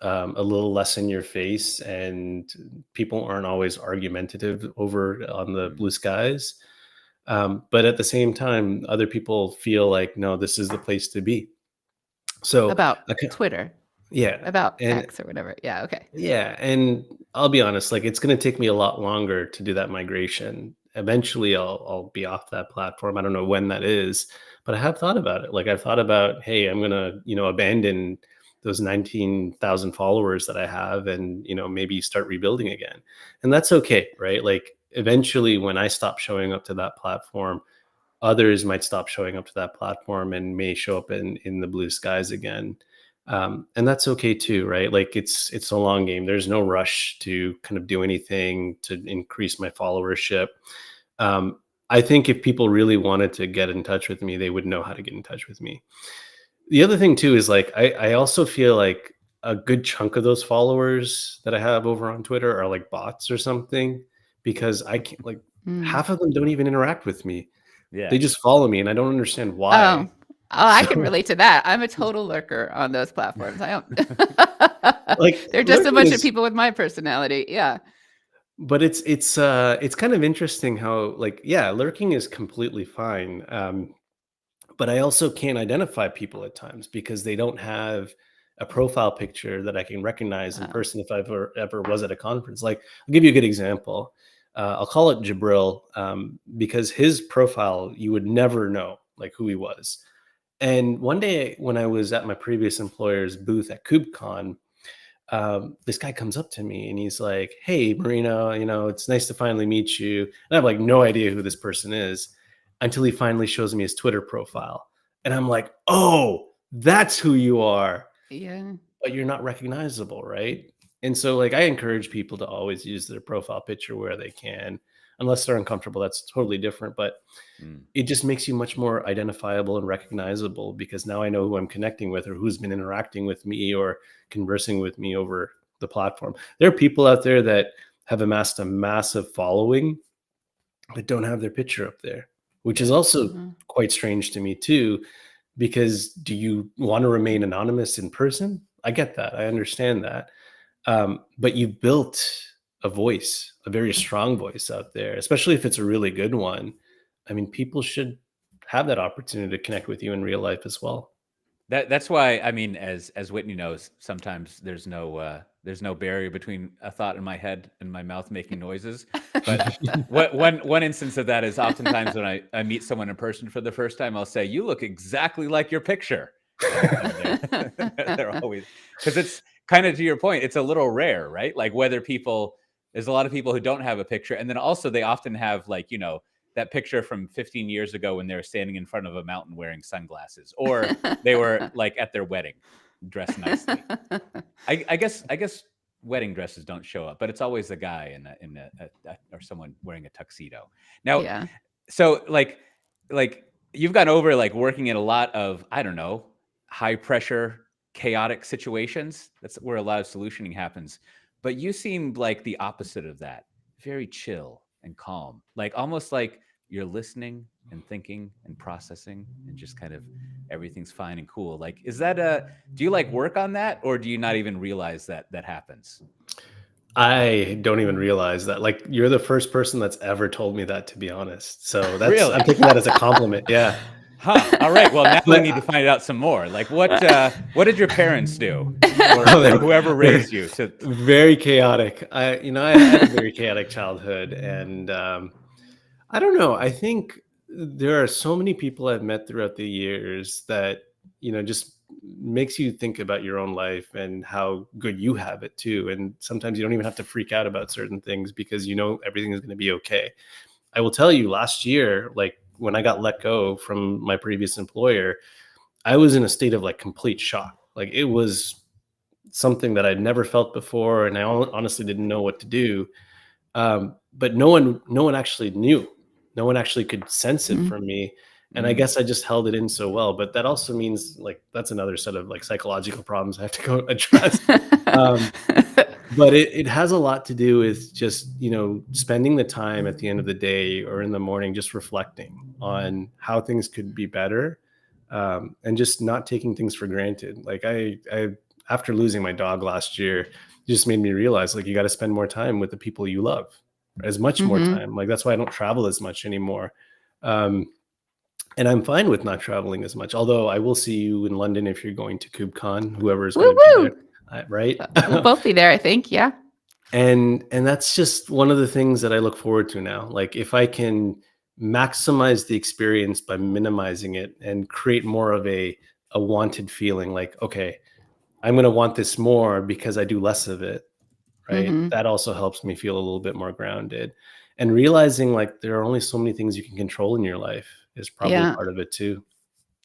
a little less in your face, and people aren't always argumentative over on the Mm. blue skies. But at the same time, other people feel like, no, this is the place to be. So, About I Twitter, yeah, about and X or whatever. Yeah. Okay. yeah, and I'll be honest, like it's going to take me a lot longer to do that migration. Eventually, I'll be off that platform. I don't know when that is, but I have thought about it. Like I've thought about, hey, I'm gonna, abandon those 19,000 followers that I have, and maybe start rebuilding again, and that's okay, right? Like eventually, when I stop showing up to that platform, others might stop showing up to that platform and may show up in the blue skies again, and that's okay too, right? Like it's a long game. There's no rush to kind of do anything to increase my followership. um, I think if people really wanted to get in touch with me, they would know how to get in touch with me. The other thing too is like I also feel like a good chunk of those followers that I have over on Twitter are like bots or something, because I can't, like, Mm. half of them don't even interact with me. They Yeah. just follow me, and I don't understand Oh. why. Oh, I can So, relate to that. I'm a total lurker on those platforms. I don't. like, They're just a lurking bunch of is, people with my personality. Yeah. but it's kind of interesting how, like, yeah, lurking is completely fine. But I also can't identify people at times because they don't have a profile picture that I can recognize in Oh. person if I've ever was at a conference. Like, I'll give you a good example. I'll call it Jabril, because his profile, you would never know like who he was. And one day when I was at my previous employer's booth at KubeCon, this guy comes up to me and he's like, "Hey, Marino, it's nice to finally meet you." And I have like no idea who this person is until he finally shows me his Twitter profile. And I'm like, "Oh, that's who you are." Yeah. But you're not recognizable, right? And so, like, I encourage people to always use their profile picture where they can, unless they're uncomfortable. That's totally different. But Mm. it just makes you much more identifiable and recognizable, because now I know who I'm connecting with or who's been interacting with me or conversing with me over the platform. There are people out there that have amassed a massive following but don't have their picture up there, which is Yeah. also Mhm. quite strange to me too, because do you want to remain anonymous in person? I get that. I understand that. But you've built a voice, a very strong voice out there, especially if it's a really good one. I mean, people should have that opportunity to connect with you in real life as well. That's why, I mean, as Whitney knows, sometimes there's no barrier between a thought in my head and my mouth making noises. But one instance of that is oftentimes when I meet someone in person for the first time, I'll say, "You look exactly like your picture," and they're always, because it's kind of to your point, it's a little rare, right? Like whether people, there's a lot of people who don't have a picture, and then also they often have like that picture from 15 years ago when they were standing in front of a mountain wearing sunglasses, or they were like at their wedding dressed nicely. I guess wedding dresses don't show up, but it's always a guy or someone wearing a tuxedo. Now, Yeah. so like you've gone over like working in a lot of, I don't know, high pressure chaotic situations. That's where a lot of solutioning happens. But you seem like the opposite of that. Very chill and calm, like almost like you're listening and thinking and processing and just kind of everything's fine and cool. Like, is that do you like work on that, or do you not even realize that that happens? I don't even realize that. Like, you're the first person that's ever told me that, to be honest. So that's Really? I'm taking that as a compliment. Yeah. Huh. All right. Well, now we But need to find out some more. Like, what did your parents do, or they're- whoever raised you? To very chaotic. I had a very chaotic childhood, and I don't know. I think there are so many people I've met throughout the years that, just makes you think about your own life and how good you have it too. And sometimes you don't even have to freak out about certain things because everything is going to be okay. I will tell you, last year, like when I got let go from my previous employer, I was in a state of like complete shock. Like, it was something that I'd never felt before, and I honestly didn't know what to do. But no one actually knew. No one actually could sense it Mhm. from me. And I guess I just held it in so well. But that also means, like, that's another set of like psychological problems I have to go address. But it has a lot to do with just, spending the time at the end of the day or in the morning, just reflecting on how things could be better, and just not taking things for granted. Like, I after losing my dog last year, it just made me realize, like, you got to spend more time with the people you love, as much more Mhm. time. Like, that's why I don't travel as much anymore. Um, and I'm fine with not traveling as much. Although I will see you in London if you're going to KubeCon, whoever is going Woo to be woo. there, right? We'll both be there, I think. Yeah. And that's just one of the things that I look forward to now. Like, if I can maximize the experience by minimizing it and create more of a wanted feeling, like, okay, I'm going to want this more because I do less of it, right? Mhm. That also helps me feel a little bit more grounded. And realizing, like, there are only so many things you can control in your life is probably Yeah. part of it too.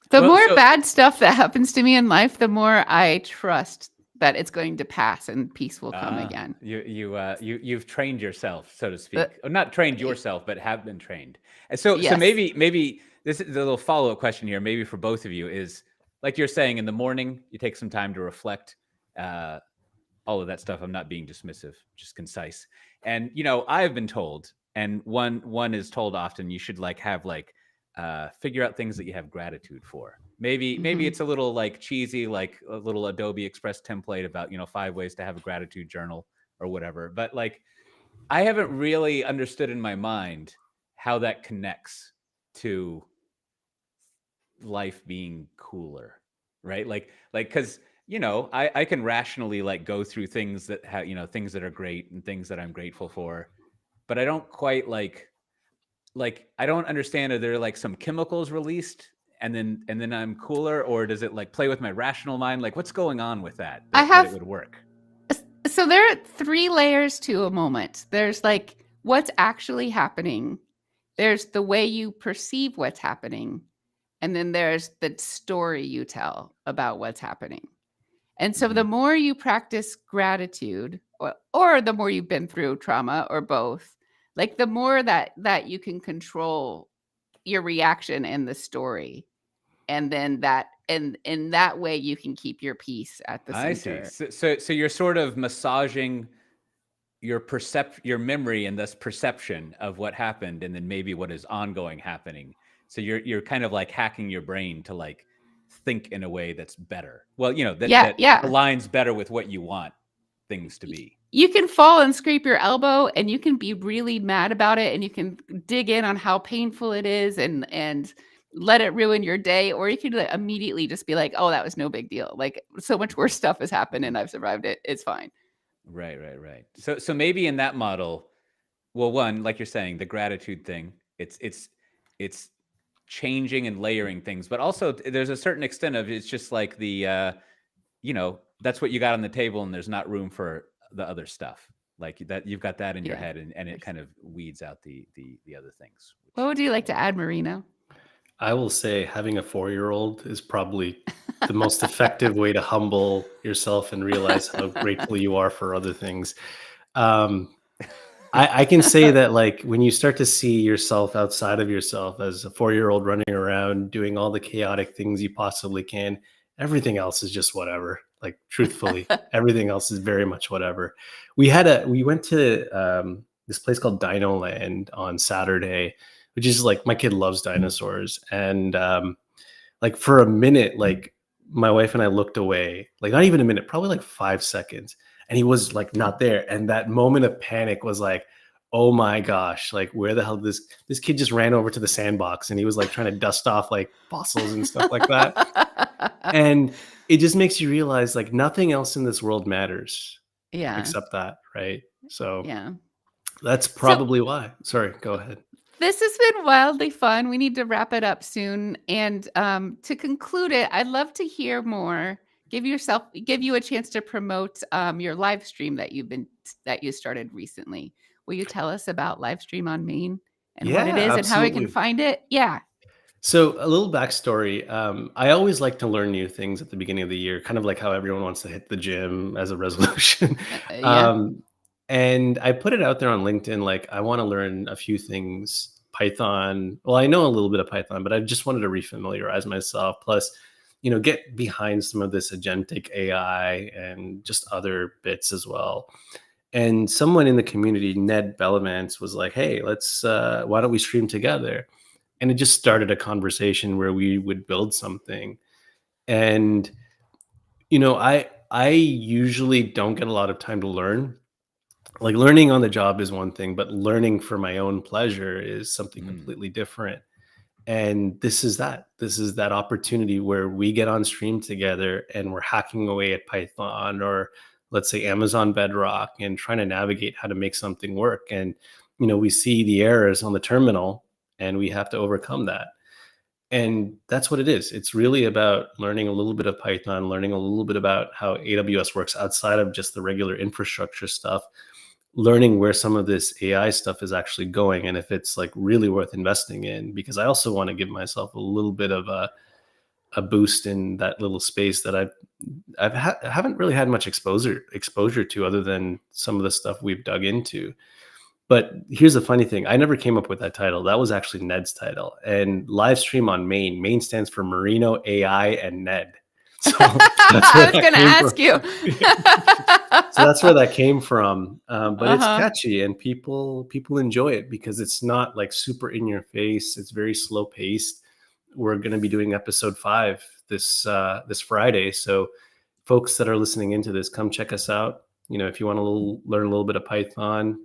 The Well, more so- bad stuff that happens to me in life, the more I trust that it's going to pass and peace will come again. You've trained yourself, so to speak. Uh, Or not trained yourself, but have been trained. And so Yes. maybe this is the little follow-up question here, maybe for both of you, is like you're saying, in the morning you take some time to reflect, all of that stuff. I'm not being dismissive, just concise. And I've been told, and one is told often, you should like have like figure out things that you have gratitude for. Maybe Mhm. it's a little like cheesy, like a little Adobe Express template about 5 ways to have a gratitude journal or whatever. But like, I haven't really understood in my mind how that connects to life being cooler, right? Like because I can rationally like go through things that have things that are great and things that I'm grateful for, but I don't quite like I don't understand, are there like some chemicals released and then I'm cooler, or does it like play with my rational mind? Like, what's going on with that I that it have would work? so there are 3 layers to a moment. There's like what's actually happening. There's the way you perceive what's happening. And then there's the story you tell about what's happening. And so the Mhm. more you practice gratitude, or the more you've been through trauma, or both, like the more that you can control your reaction and the story. And then that and in that way you can keep your peace at the I see. center. So you're sort of massaging your memory and thus perception of what happened, and then maybe what is ongoing happening. So you're kind of like hacking your brain to like think in a way that's better. Well, Yeah, that yeah. aligns better with what you want things to be. You can fall and scrape your elbow and you can be really mad about it and you can dig in on how painful it is and let it ruin your day, or you could like, immediately just be like, oh, that was no big deal, like so much worse stuff has happened and I've survived it, it's fine. Right. So maybe in that model, well, one, like you're saying, the gratitude thing, it's changing and layering things, but also there's a certain extent of it's just like the that's what you got on the table, and there's not room for the other stuff. Like that, you've got that in your Yeah. head, and it kind of weeds out the other things. What would you like to add, Marino? I will say having a 4-year-old is probably the most effective way to humble yourself and realize how grateful you are for other things. I can say that, like, when you start to see yourself outside of yourself as a 4-year-old running around doing all the chaotic things you possibly can, everything else is just whatever. Like truthfully, everything else is very much whatever. We went to this place called Dino Land on Saturday, which is like, my kid loves dinosaurs. And like for a minute, like my wife and I looked away, like not even a minute, probably like 5 seconds. And he was like not there. And that moment of panic was like, oh my gosh, like where the hell this kid just ran over to the sandbox and he was like trying to dust off like fossils and stuff like that. And it just makes you realize like nothing else in this world matters Yeah. except that, right? So Yeah. that's probably why. Sorry, go ahead. This has been wildly fun. We need to wrap it up soon. And to conclude it, I'd love to hear more. Give you a chance to promote your live stream that you started recently. Will you tell us about Livestream on Main and what it Yeah, is and how we can absolutely. find it? Yeah. So a little backstory. I always like to learn new things at the beginning of the year, kind of like how everyone wants to hit the gym as a resolution. Yeah. And I put it out there on LinkedIn, like I want to learn a few things, Python. Well, I know a little bit of Python, but I just wanted to refamiliarize myself. Plus, get behind some of this agentic AI and just other bits as well. And someone in the community, Ned Bellavance, was like, "Hey, why don't we stream together?" And it just started a conversation where we would build something. And I usually don't get a lot of time to learn. Like learning on the job is one thing, but learning for my own pleasure is something completely different. And this is that opportunity where we get on stream together and we're hacking away at Python, or let's say Amazon Bedrock, and trying to navigate how to make something work. And we see the errors on the terminal and we have to overcome that. And that's what it is. It's really about learning a little bit of Python, learning a little bit about how AWS works outside of just the regular infrastructure stuff, learning where some of this AI stuff is actually going and if it's like really worth investing in, because I also want to give myself a little bit of a boost in that little space that I haven't really had much exposure to, other than some of the stuff we've dug into. But here's the funny thing. I never came up with that title. That was actually Ned's title. And Livestream on Main. Main stands for Marino, AI, and Ned. So I was going to ask you. So that's where that came from. But it's Uh-huh. catchy and people enjoy it because it's not like super in your face. It's very slow paced. We're going to be doing episode 5 this Friday. So folks that are listening into this, come check us out. If you want to learn a little bit of Python,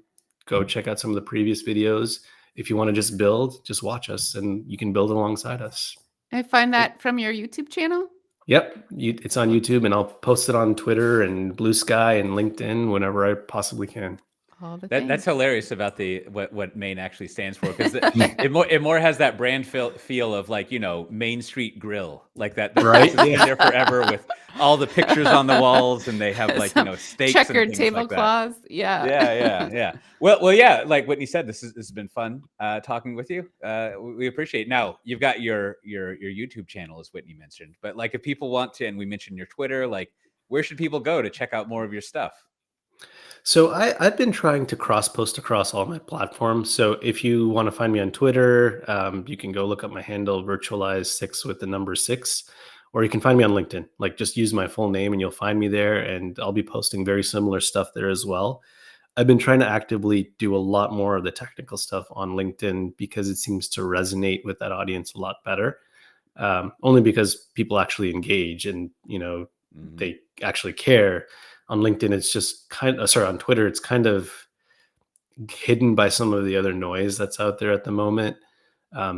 go check out some of the previous videos. If you want to just build, just watch us and you can build alongside us. I find that from your YouTube channel. Yep. It's on YouTube, and I'll post it on Twitter and Blue Sky and LinkedIn whenever I possibly can. All the That's things. hilarious about what Main actually stands for, because it more has that brand feel of like, Main Street Grill, like that Right? place has been there forever with all the pictures on the walls, and they have like Some steaks checkered and things like that. tablecloths. Yeah. Yeah. Well, yeah. Like Whitney said, this has been fun talking with you. We appreciate it. Now you've got your YouTube channel, as Whitney mentioned, but like if people want to, and we mentioned your Twitter, like where should people go to check out more of your stuff? So I've been trying to cross-post across all my platforms. So if you want to find me on Twitter, you can go look up my handle, virtualize6 with the number 6, or you can find me on LinkedIn. Like just use my full name and you'll find me there, and I'll be posting very similar stuff there as well. I've been trying to actively do a lot more of the technical stuff on LinkedIn because it seems to resonate with that audience a lot better. Only because people actually engage and, they actually care. On LinkedIn, it's just on Twitter, it's kind of hidden by some of the other noise that's out there at the moment.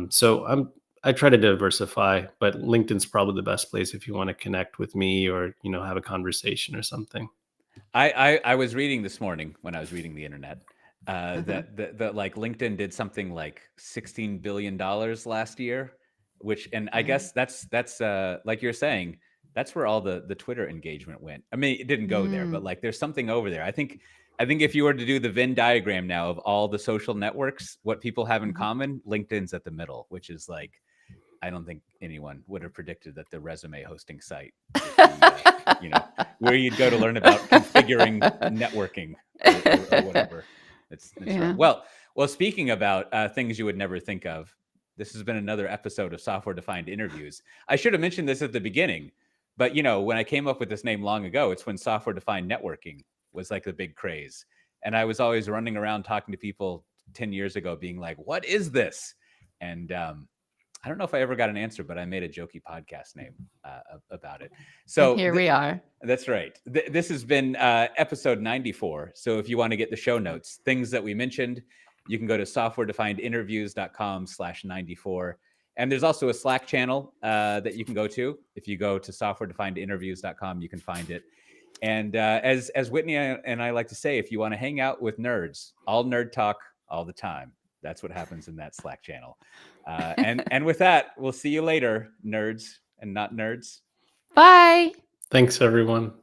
So I try to diversify, but LinkedIn's probably the best place if you want to connect with me or, have a conversation or something. I was reading this morning when I was reading the internet that like LinkedIn did something like $16 billion last year, which, and I guess that's like you're saying, that's where all the Twitter engagement went. I mean, it didn't go there, but like there's something over there. I think if you were to do the Venn diagram now of all the social networks, what people have in common, LinkedIn's at the middle, which is like, I don't think anyone would have predicted that the resume hosting site would be, where you'd go to learn about configuring networking or whatever. It's Yeah. right. Well, speaking about things you would never think of, this has been another episode of Software Defined Interviews. I should have mentioned this at the beginning. But you know, when I came up with this name long ago, it's when software-defined networking was like the big craze. And I was always running around talking to people 10 years ago being like, what is this? And I don't know if I ever got an answer, but I made a jokey podcast name about it. So And here we are. That's right. This has been episode 94. So if you want to get the show notes, things that we mentioned, you can go to softwaredefinedinterviews.com/94. And there's also a Slack channel that you can go to. If you go to softwaredefinedinterviews.com, you can find it. And as Whitney and I like to say, if you want to hang out with nerds, all nerd talk all the time. That's what happens in that Slack channel. And with that, we'll see you later, nerds and not nerds. Bye. Thanks, everyone.